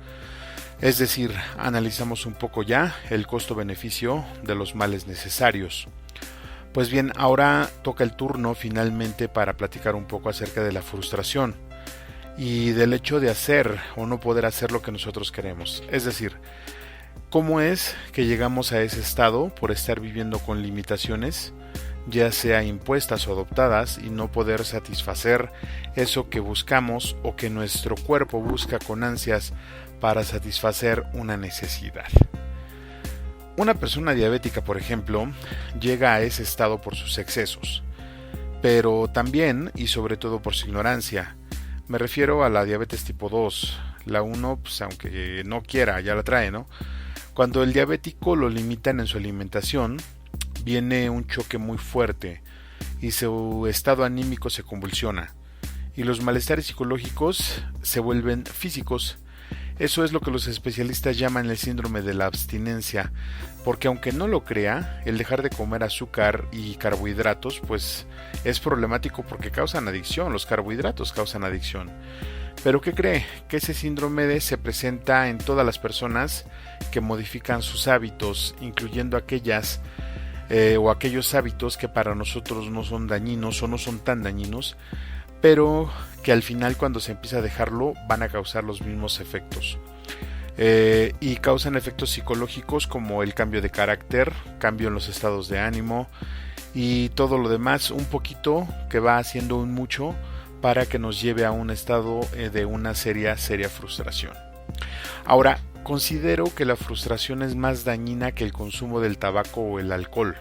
Es decir, analizamos un poco ya el costo-beneficio de los males necesarios. Pues bien, ahora toca el turno finalmente para platicar un poco acerca de la frustración y del hecho de hacer o no poder hacer lo que nosotros queremos. Es decir, ¿cómo es que llegamos a ese estado por estar viviendo con limitaciones, ya sea impuestas o adoptadas, y no poder satisfacer eso que buscamos o que nuestro cuerpo busca con ansias para satisfacer una necesidad? Una persona diabética, por ejemplo, llega a ese estado por sus excesos, pero también y sobre todo por su ignorancia. Me refiero a la diabetes tipo 2. La 1, pues aunque no quiera, ya la trae, ¿no? Cuando el diabético lo limitan en su alimentación, viene un choque muy fuerte y su estado anímico se convulsiona y los malestares psicológicos se vuelven físicos Eso es lo que los especialistas llaman el síndrome de la abstinencia, porque aunque no lo crea, el dejar de comer azúcar y carbohidratos pues es problemático porque causan adicción, los carbohidratos causan adicción. Pero ¿qué cree? Que ese síndrome se presenta en todas las personas que modifican sus hábitos, incluyendo aquellas o aquellos hábitos que para nosotros no son dañinos o no son tan dañinos, pero que al final cuando se empieza a dejarlo van a causar los mismos efectos. Y causan efectos psicológicos como el cambio de carácter, cambio en los estados de ánimo y todo lo demás, un poquito que va haciendo un mucho para que nos lleve a un estado de una seria frustración. Ahora, considero que la frustración es más dañina que el consumo del tabaco o el alcohol.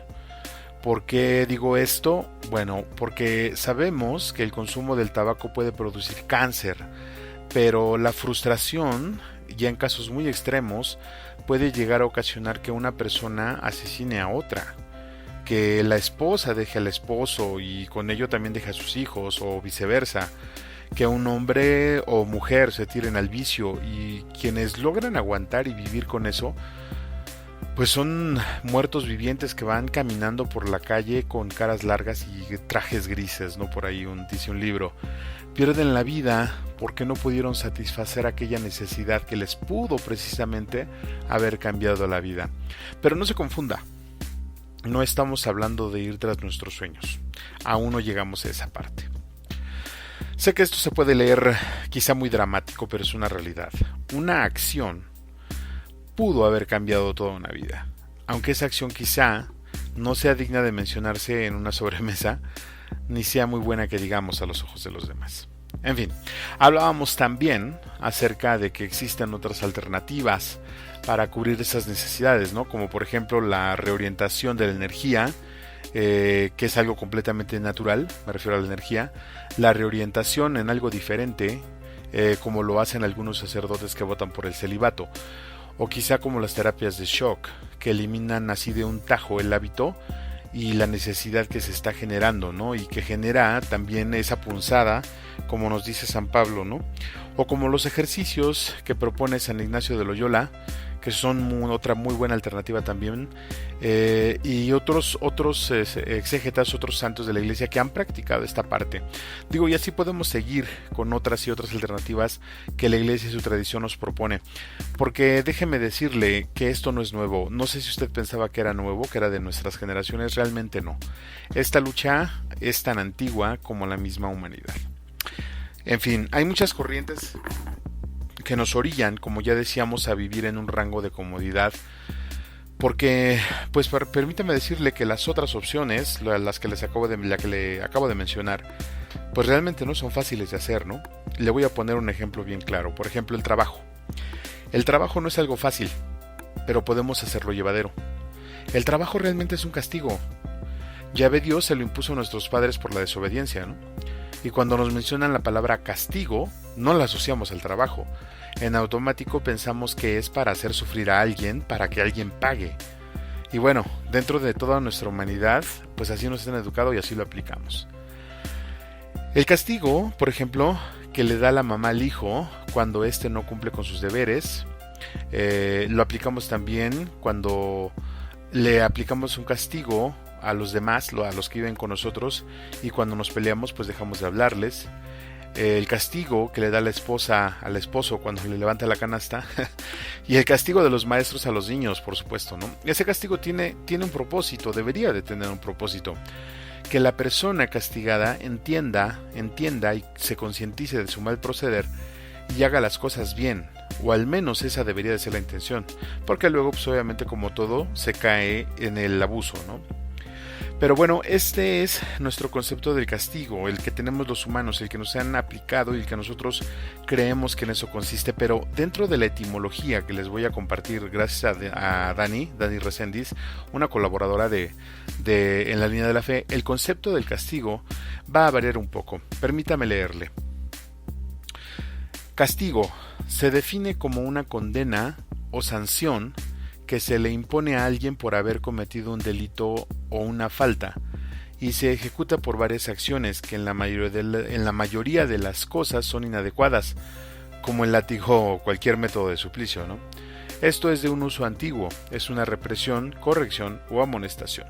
¿Por qué digo esto? Bueno, porque sabemos que el consumo del tabaco puede producir cáncer, pero la frustración, ya en casos muy extremos, puede llegar a ocasionar que una persona asesine a otra, que la esposa deje al esposo y con ello también deje a sus hijos o viceversa, que un hombre o mujer se tiren al vicio y quienes logran aguantar y vivir con eso pues son muertos vivientes que van caminando por la calle con caras largas y trajes grises, ¿no? Por ahí dice un libro. Pierden la vida porque no pudieron satisfacer aquella necesidad que les pudo precisamente haber cambiado la vida. Pero no se confunda, no estamos hablando de ir tras nuestros sueños. Aún no llegamos a esa parte. Sé que esto se puede leer quizá muy dramático, pero es una realidad. Una acción pudo haber cambiado toda una vida, aunque esa acción quizá no sea digna de mencionarse en una sobremesa, ni sea muy buena que digamos a los ojos de los demás. En fin, hablábamos también acerca de que existen otras alternativas para cubrir esas necesidades, ¿no? Como por ejemplo la reorientación de la energía, que es algo completamente natural, me refiero a la energía, la reorientación en algo diferente, como lo hacen algunos sacerdotes que votan por el celibato, o quizá como las terapias de shock, que eliminan así de un tajo el hábito y la necesidad que se está generando, ¿no? Y que genera también esa punzada, como nos dice San Pablo, ¿no? O como los ejercicios que propone San Ignacio de Loyola, que son otra muy buena alternativa también, y otros exégetas, otros santos de la Iglesia que han practicado esta parte. Digo, y así podemos seguir con otras y otras alternativas que la Iglesia y su tradición nos propone. Porque déjeme decirle que esto no es nuevo. No sé si usted pensaba que era nuevo, que era de nuestras generaciones, realmente no. Esta lucha es tan antigua como la misma humanidad. En fin, hay muchas corrientes que nos orillan, como ya decíamos, a vivir en un rango de comodidad, porque, pues permítame decirle que las otras opciones, las que le acabo de mencionar, pues realmente no son fáciles de hacer, ¿no? Le voy a poner un ejemplo bien claro. Por ejemplo, el trabajo. El trabajo no es algo fácil, pero podemos hacerlo llevadero. El trabajo realmente es un castigo. Ya ve, Dios se lo impuso a nuestros padres por la desobediencia, ¿no? Y cuando nos mencionan la palabra castigo, no la asociamos al trabajo. En automático pensamos que es para hacer sufrir a alguien, para que alguien pague. Y bueno, dentro de toda nuestra humanidad, pues así nos han educado y así lo aplicamos. El castigo, por ejemplo, que le da la mamá al hijo cuando éste no cumple con sus deberes, lo aplicamos también cuando le aplicamos un castigo a los demás, a los que viven con nosotros, y cuando nos peleamos pues dejamos de hablarles. El castigo que le da la esposa al esposo cuando le levanta la canasta y el castigo de los maestros a los niños, por supuesto, ¿no? Ese castigo tiene un propósito, debería de tener un propósito, que la persona castigada entienda y se concientice de su mal proceder y haga las cosas bien, o al menos esa debería de ser la intención, porque luego pues obviamente como todo se cae en el abuso, ¿no? Pero bueno, este es nuestro concepto del castigo, el que tenemos los humanos, el que nos han aplicado y el que nosotros creemos que en eso consiste. Pero dentro de la etimología que les voy a compartir gracias a Dani Reséndiz, una colaboradora en la línea de la fe, el concepto del castigo va a variar un poco. Permítame leerle. Castigo se define como una condena o sanción que se le impone a alguien por haber cometido un delito o una falta, y se ejecuta por varias acciones que en la mayoría de las cosas son inadecuadas, como el látigo o cualquier método de suplicio, ¿no? Esto es de un uso antiguo, es una represión, corrección o amonestación.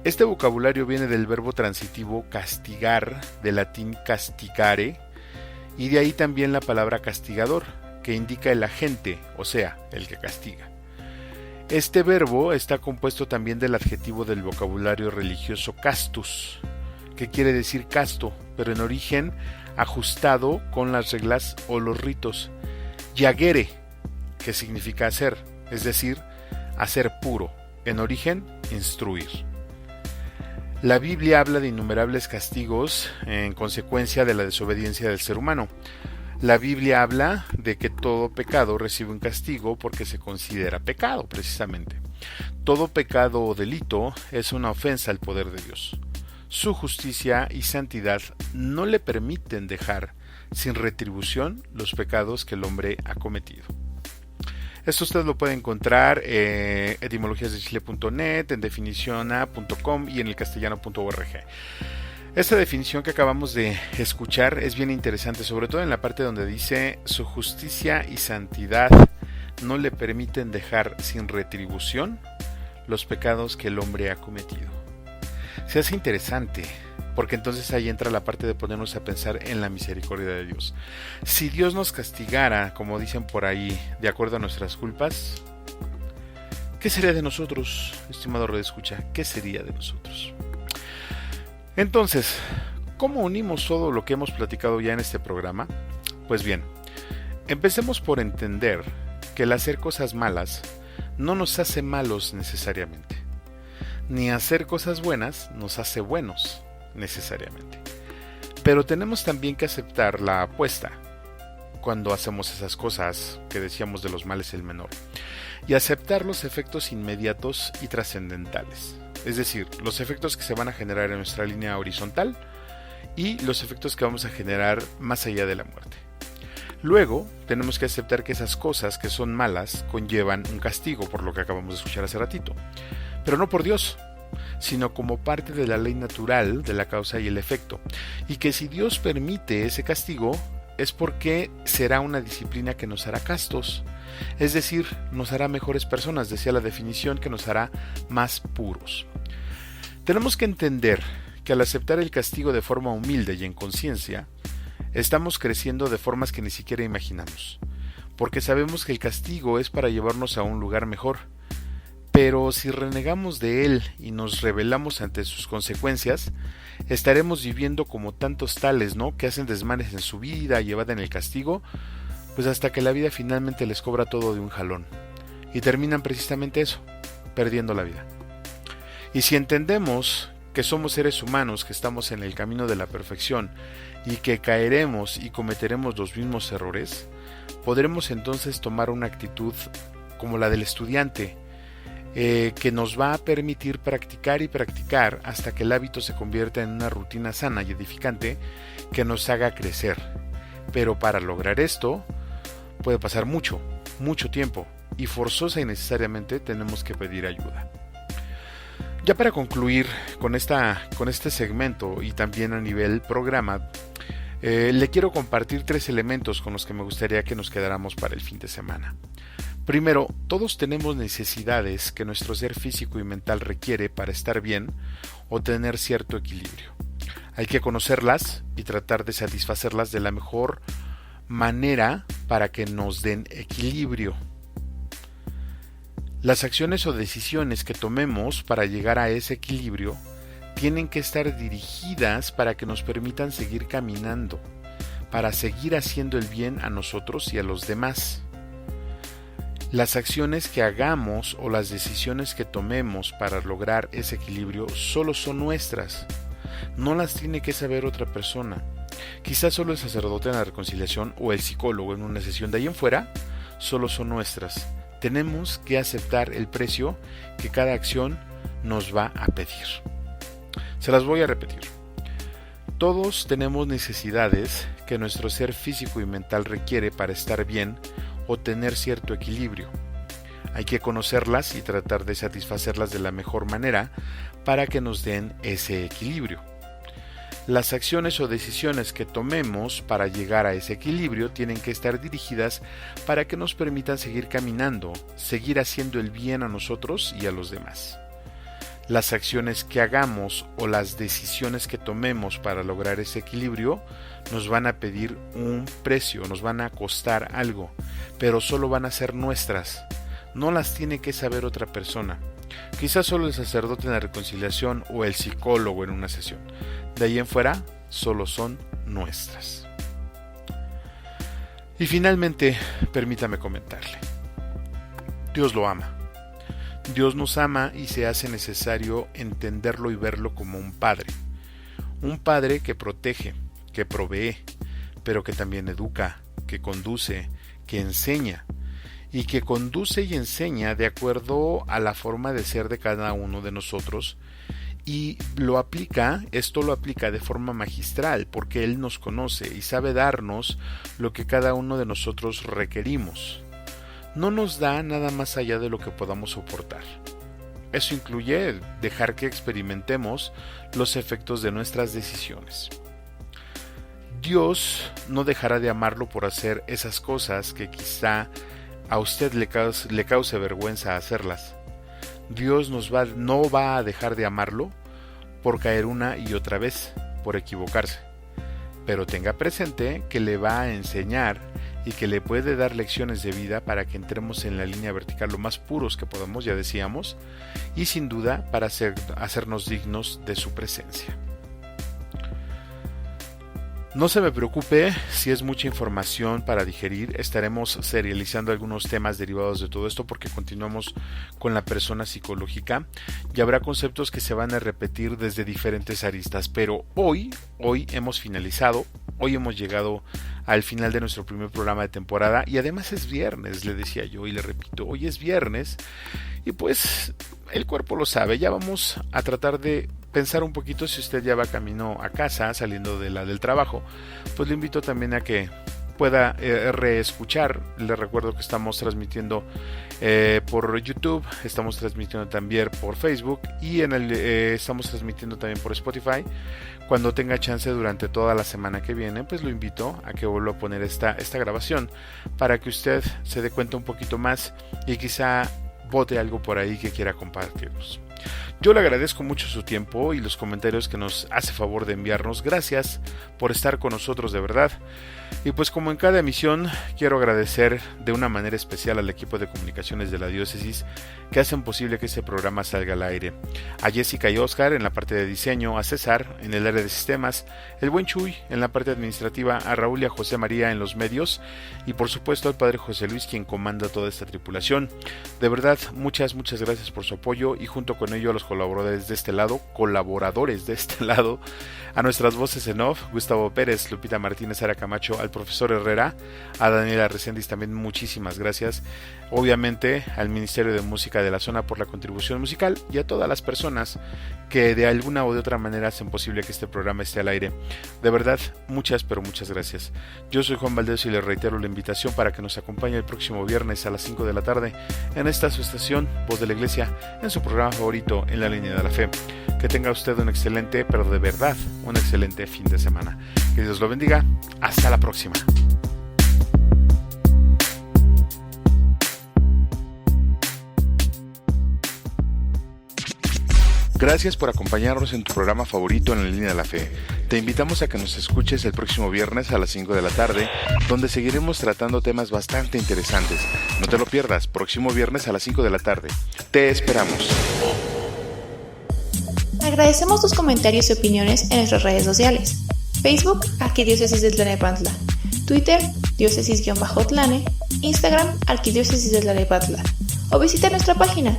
Este vocabulario viene del verbo transitivo castigar, del latín castigare, y de ahí también la palabra castigador, que indica el agente, o sea, el que castiga. Este verbo está compuesto también del adjetivo del vocabulario religioso castus, que quiere decir casto, pero en origen ajustado con las reglas o los ritos. Yagere, que significa hacer, es decir, hacer puro, en origen instruir. La Biblia habla de innumerables castigos en consecuencia de la desobediencia del ser humano. La Biblia habla de que todo pecado recibe un castigo porque se considera pecado, precisamente. Todo pecado o delito es una ofensa al poder de Dios. Su justicia y santidad no le permiten dejar sin retribución los pecados que el hombre ha cometido. Esto usted lo puede encontrar en etimologiasdechile.net, en definiciona.com y en el castellano.org. Esta definición que acabamos de escuchar es bien interesante, sobre todo en la parte donde dice su justicia y santidad no le permiten dejar sin retribución los pecados que el hombre ha cometido. Se hace interesante, porque entonces ahí entra la parte de ponernos a pensar en la misericordia de Dios. Si Dios nos castigara, como dicen por ahí, de acuerdo a nuestras culpas, ¿qué sería de nosotros, estimado redescucha? ¿Qué sería de nosotros? Entonces, ¿cómo unimos todo lo que hemos platicado ya en este programa? Pues bien, empecemos por entender que el hacer cosas malas no nos hace malos necesariamente, ni hacer cosas buenas nos hace buenos necesariamente. Pero tenemos también que aceptar la apuesta cuando hacemos esas cosas que decíamos de los males el menor, y aceptar los efectos inmediatos y trascendentales, es decir, los efectos que se van a generar en nuestra línea horizontal y los efectos que vamos a generar más allá de la muerte. Luego tenemos que aceptar que esas cosas que son malas conllevan un castigo, por lo que acabamos de escuchar hace ratito, pero no por Dios, sino como parte de la ley natural de la causa y el efecto, y que si Dios permite ese castigo es porque será una disciplina que nos hará castos, es decir, nos hará mejores personas, decía la definición, que nos hará más puros. Tenemos que entender que al aceptar el castigo de forma humilde y en conciencia, estamos creciendo de formas que ni siquiera imaginamos, porque sabemos que el castigo es para llevarnos a un lugar mejor. Pero si renegamos de él y nos rebelamos ante sus consecuencias, estaremos viviendo como tantos tales, ¿no?, que hacen desmanes en su vida y evaden el castigo, pues hasta que la vida finalmente les cobra todo de un jalón, y terminan precisamente eso, perdiendo la vida. Y si entendemos que somos seres humanos que estamos en el camino de la perfección y que caeremos y cometeremos los mismos errores, podremos entonces tomar una actitud como la del estudiante, que nos va a permitir practicar y practicar hasta que el hábito se convierta en una rutina sana y edificante que nos haga crecer. Pero para lograr esto puede pasar mucho tiempo, y forzosa y necesariamente tenemos que pedir ayuda. Ya para concluir con este segmento y también a nivel programa, le quiero compartir 3 elementos con los que me gustaría que nos quedáramos para el fin de semana. Primero, todos tenemos necesidades que nuestro ser físico y mental requiere para estar bien o tener cierto equilibrio. Hay que conocerlas y tratar de satisfacerlas de la mejor manera para que nos den equilibrio. Las acciones o decisiones que tomemos para llegar a ese equilibrio tienen que estar dirigidas para que nos permitan seguir caminando, para seguir haciendo el bien a nosotros y a los demás. Las acciones que hagamos o las decisiones que tomemos para lograr ese equilibrio solo son nuestras. No las tiene que saber otra persona. Quizás solo el sacerdote en la reconciliación o el psicólogo en una sesión. De ahí en fuera, solo son nuestras. Tenemos que aceptar el precio que cada acción nos va a pedir. Se las voy a repetir. Todos tenemos necesidades que nuestro ser físico y mental requiere para estar bien o tener cierto equilibrio. Hay que conocerlas y tratar de satisfacerlas de la mejor manera para que nos den ese equilibrio. Las acciones o decisiones que tomemos para llegar a ese equilibrio tienen que estar dirigidas para que nos permitan seguir caminando, seguir haciendo el bien a nosotros y a los demás. Las acciones que hagamos o las decisiones que tomemos para lograr ese equilibrio nos van a pedir un precio, nos van a costar algo, pero solo van a ser nuestras. No las tiene que saber otra persona. Quizás solo el sacerdote en la reconciliación o el psicólogo en una sesión. De ahí en fuera, solo son nuestras. Y finalmente, permítame comentarle. Dios lo ama. Dios nos ama y se hace necesario entenderlo y verlo como un padre. Un padre que protege, que provee, pero que también educa, que conduce, que enseña. Y que conduce y enseña de acuerdo a la forma de ser de cada uno de nosotros, y esto lo aplica de forma magistral, porque Él nos conoce y sabe darnos lo que cada uno de nosotros requerimos. No nos da nada más allá de lo que podamos soportar. Eso incluye dejar que experimentemos los efectos de nuestras decisiones. Dios no dejará de amarlo por hacer esas cosas que quizá a usted le cause vergüenza hacerlas. Dios no va a dejar de amarlo por caer una y otra vez, por equivocarse. Pero tenga presente que le va a enseñar y que le puede dar lecciones de vida para que entremos en la línea vertical lo más puros que podamos, ya decíamos, y sin duda para hacernos dignos de su presencia. No se me preocupe si es mucha información para digerir, estaremos serializando algunos temas derivados de todo esto porque continuamos con la persona psicológica y habrá conceptos que se van a repetir desde diferentes aristas, pero hoy hemos finalizado, hoy hemos llegado al final de nuestro primer programa de temporada y además es viernes, le decía yo y le repito, hoy es viernes y pues el cuerpo lo sabe, ya vamos a tratar de pensar un poquito si usted ya va camino a casa, saliendo del trabajo, pues le invito también a que pueda reescuchar. Le recuerdo que estamos transmitiendo por YouTube, estamos transmitiendo también por Facebook y estamos transmitiendo también por Spotify. Cuando tenga chance durante toda la semana que viene, pues lo invito a que vuelva a poner esta grabación para que usted se dé cuenta un poquito más y quizá bote algo por ahí que quiera compartirnos. Yo le agradezco mucho su tiempo y los comentarios que nos hace favor de enviarnos. Gracias por estar con nosotros de verdad. Y pues como en cada emisión, quiero agradecer de una manera especial al equipo de comunicaciones de la diócesis que hacen posible que este programa salga al aire. A Jessica y Oscar en la parte de diseño, a César en el área de sistemas, el buen Chuy en la parte administrativa, a Raúl y a José María en los medios y por supuesto al padre José Luis quien comanda toda esta tripulación. De verdad, muchas gracias por su apoyo y junto con ello a los colaboradores de este lado, a nuestras voces en off, Gustavo Pérez, Lupita Martínez, Sara Camacho, al profesor Herrera, a Daniela Reséndiz también muchísimas gracias, obviamente al Ministerio de Música de la Zona por la contribución musical y a todas las personas que de alguna o de otra manera hacen posible que este programa esté al aire. De verdad, muchas gracias. Yo soy Juan Valdez y le reitero la invitación para que nos acompañe el próximo viernes a las 5 de la tarde en esta su estación, Voz de la Iglesia, en su programa favorito, En la Línea de la Fe. Que tenga usted un excelente, pero de verdad, un excelente fin de semana. Que Dios lo bendiga. Hasta la próxima. Gracias por acompañarnos en tu programa favorito En la Línea de la Fe. Te invitamos a que nos escuches el próximo viernes a las 5 de la tarde, donde seguiremos tratando temas bastante interesantes. No te lo pierdas, próximo viernes a las 5 de la tarde. Te esperamos. Agradecemos tus comentarios y opiniones en nuestras redes sociales. Facebook, Arquidiócesis de Tlalnepantla. Twitter, diócesis-tlane. Instagram, Arquidiócesis de Tlalnepantla. O visita nuestra página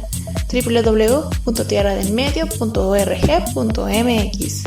www.tierradelmedio.org.mx.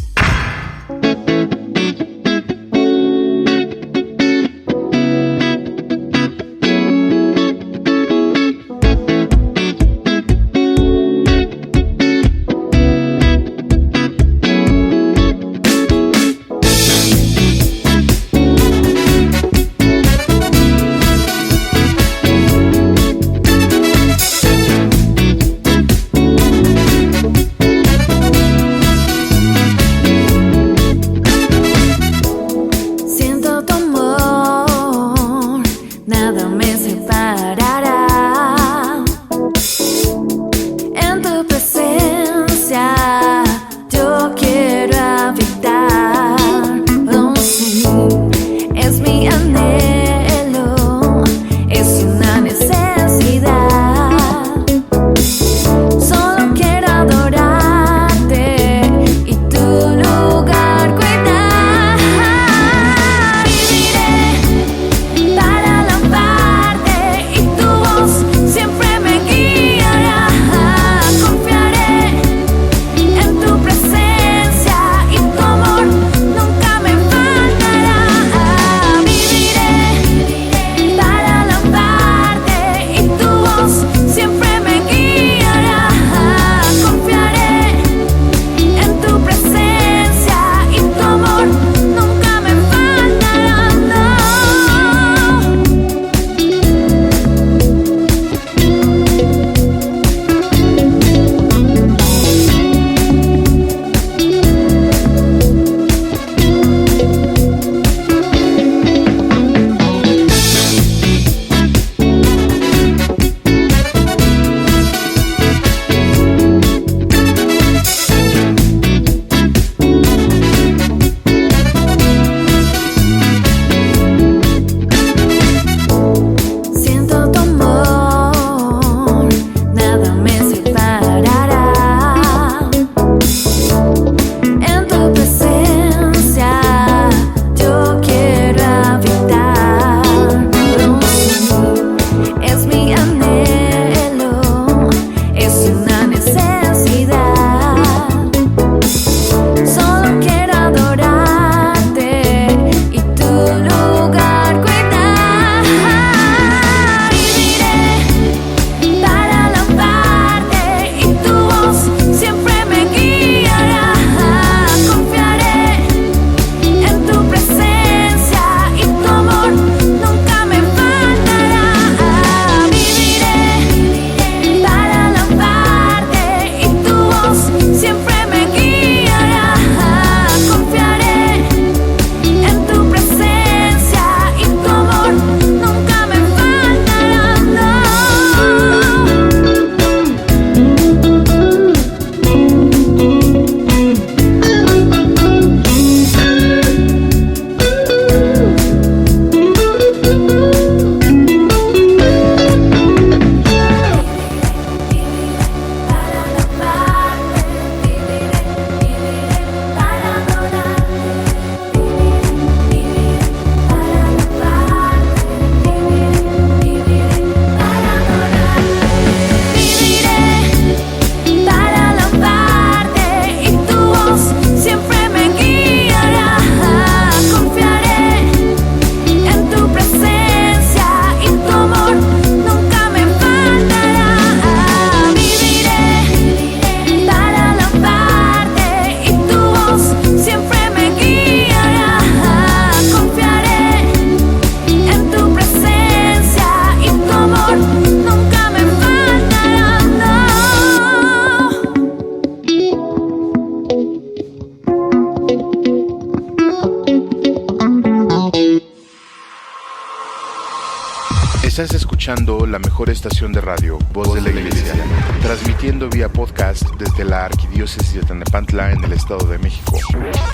Estás escuchando la mejor estación de radio, Voz de la Iglesia, transmitiendo vía podcast desde la Arquidiócesis de Tlalnepantla en el Estado de México.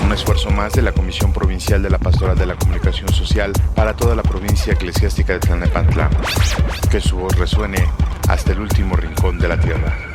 Un esfuerzo más de la Comisión Provincial de la Pastoral de la Comunicación Social para toda la provincia eclesiástica de Tlalnepantla. Que su voz resuene hasta el último rincón de la tierra.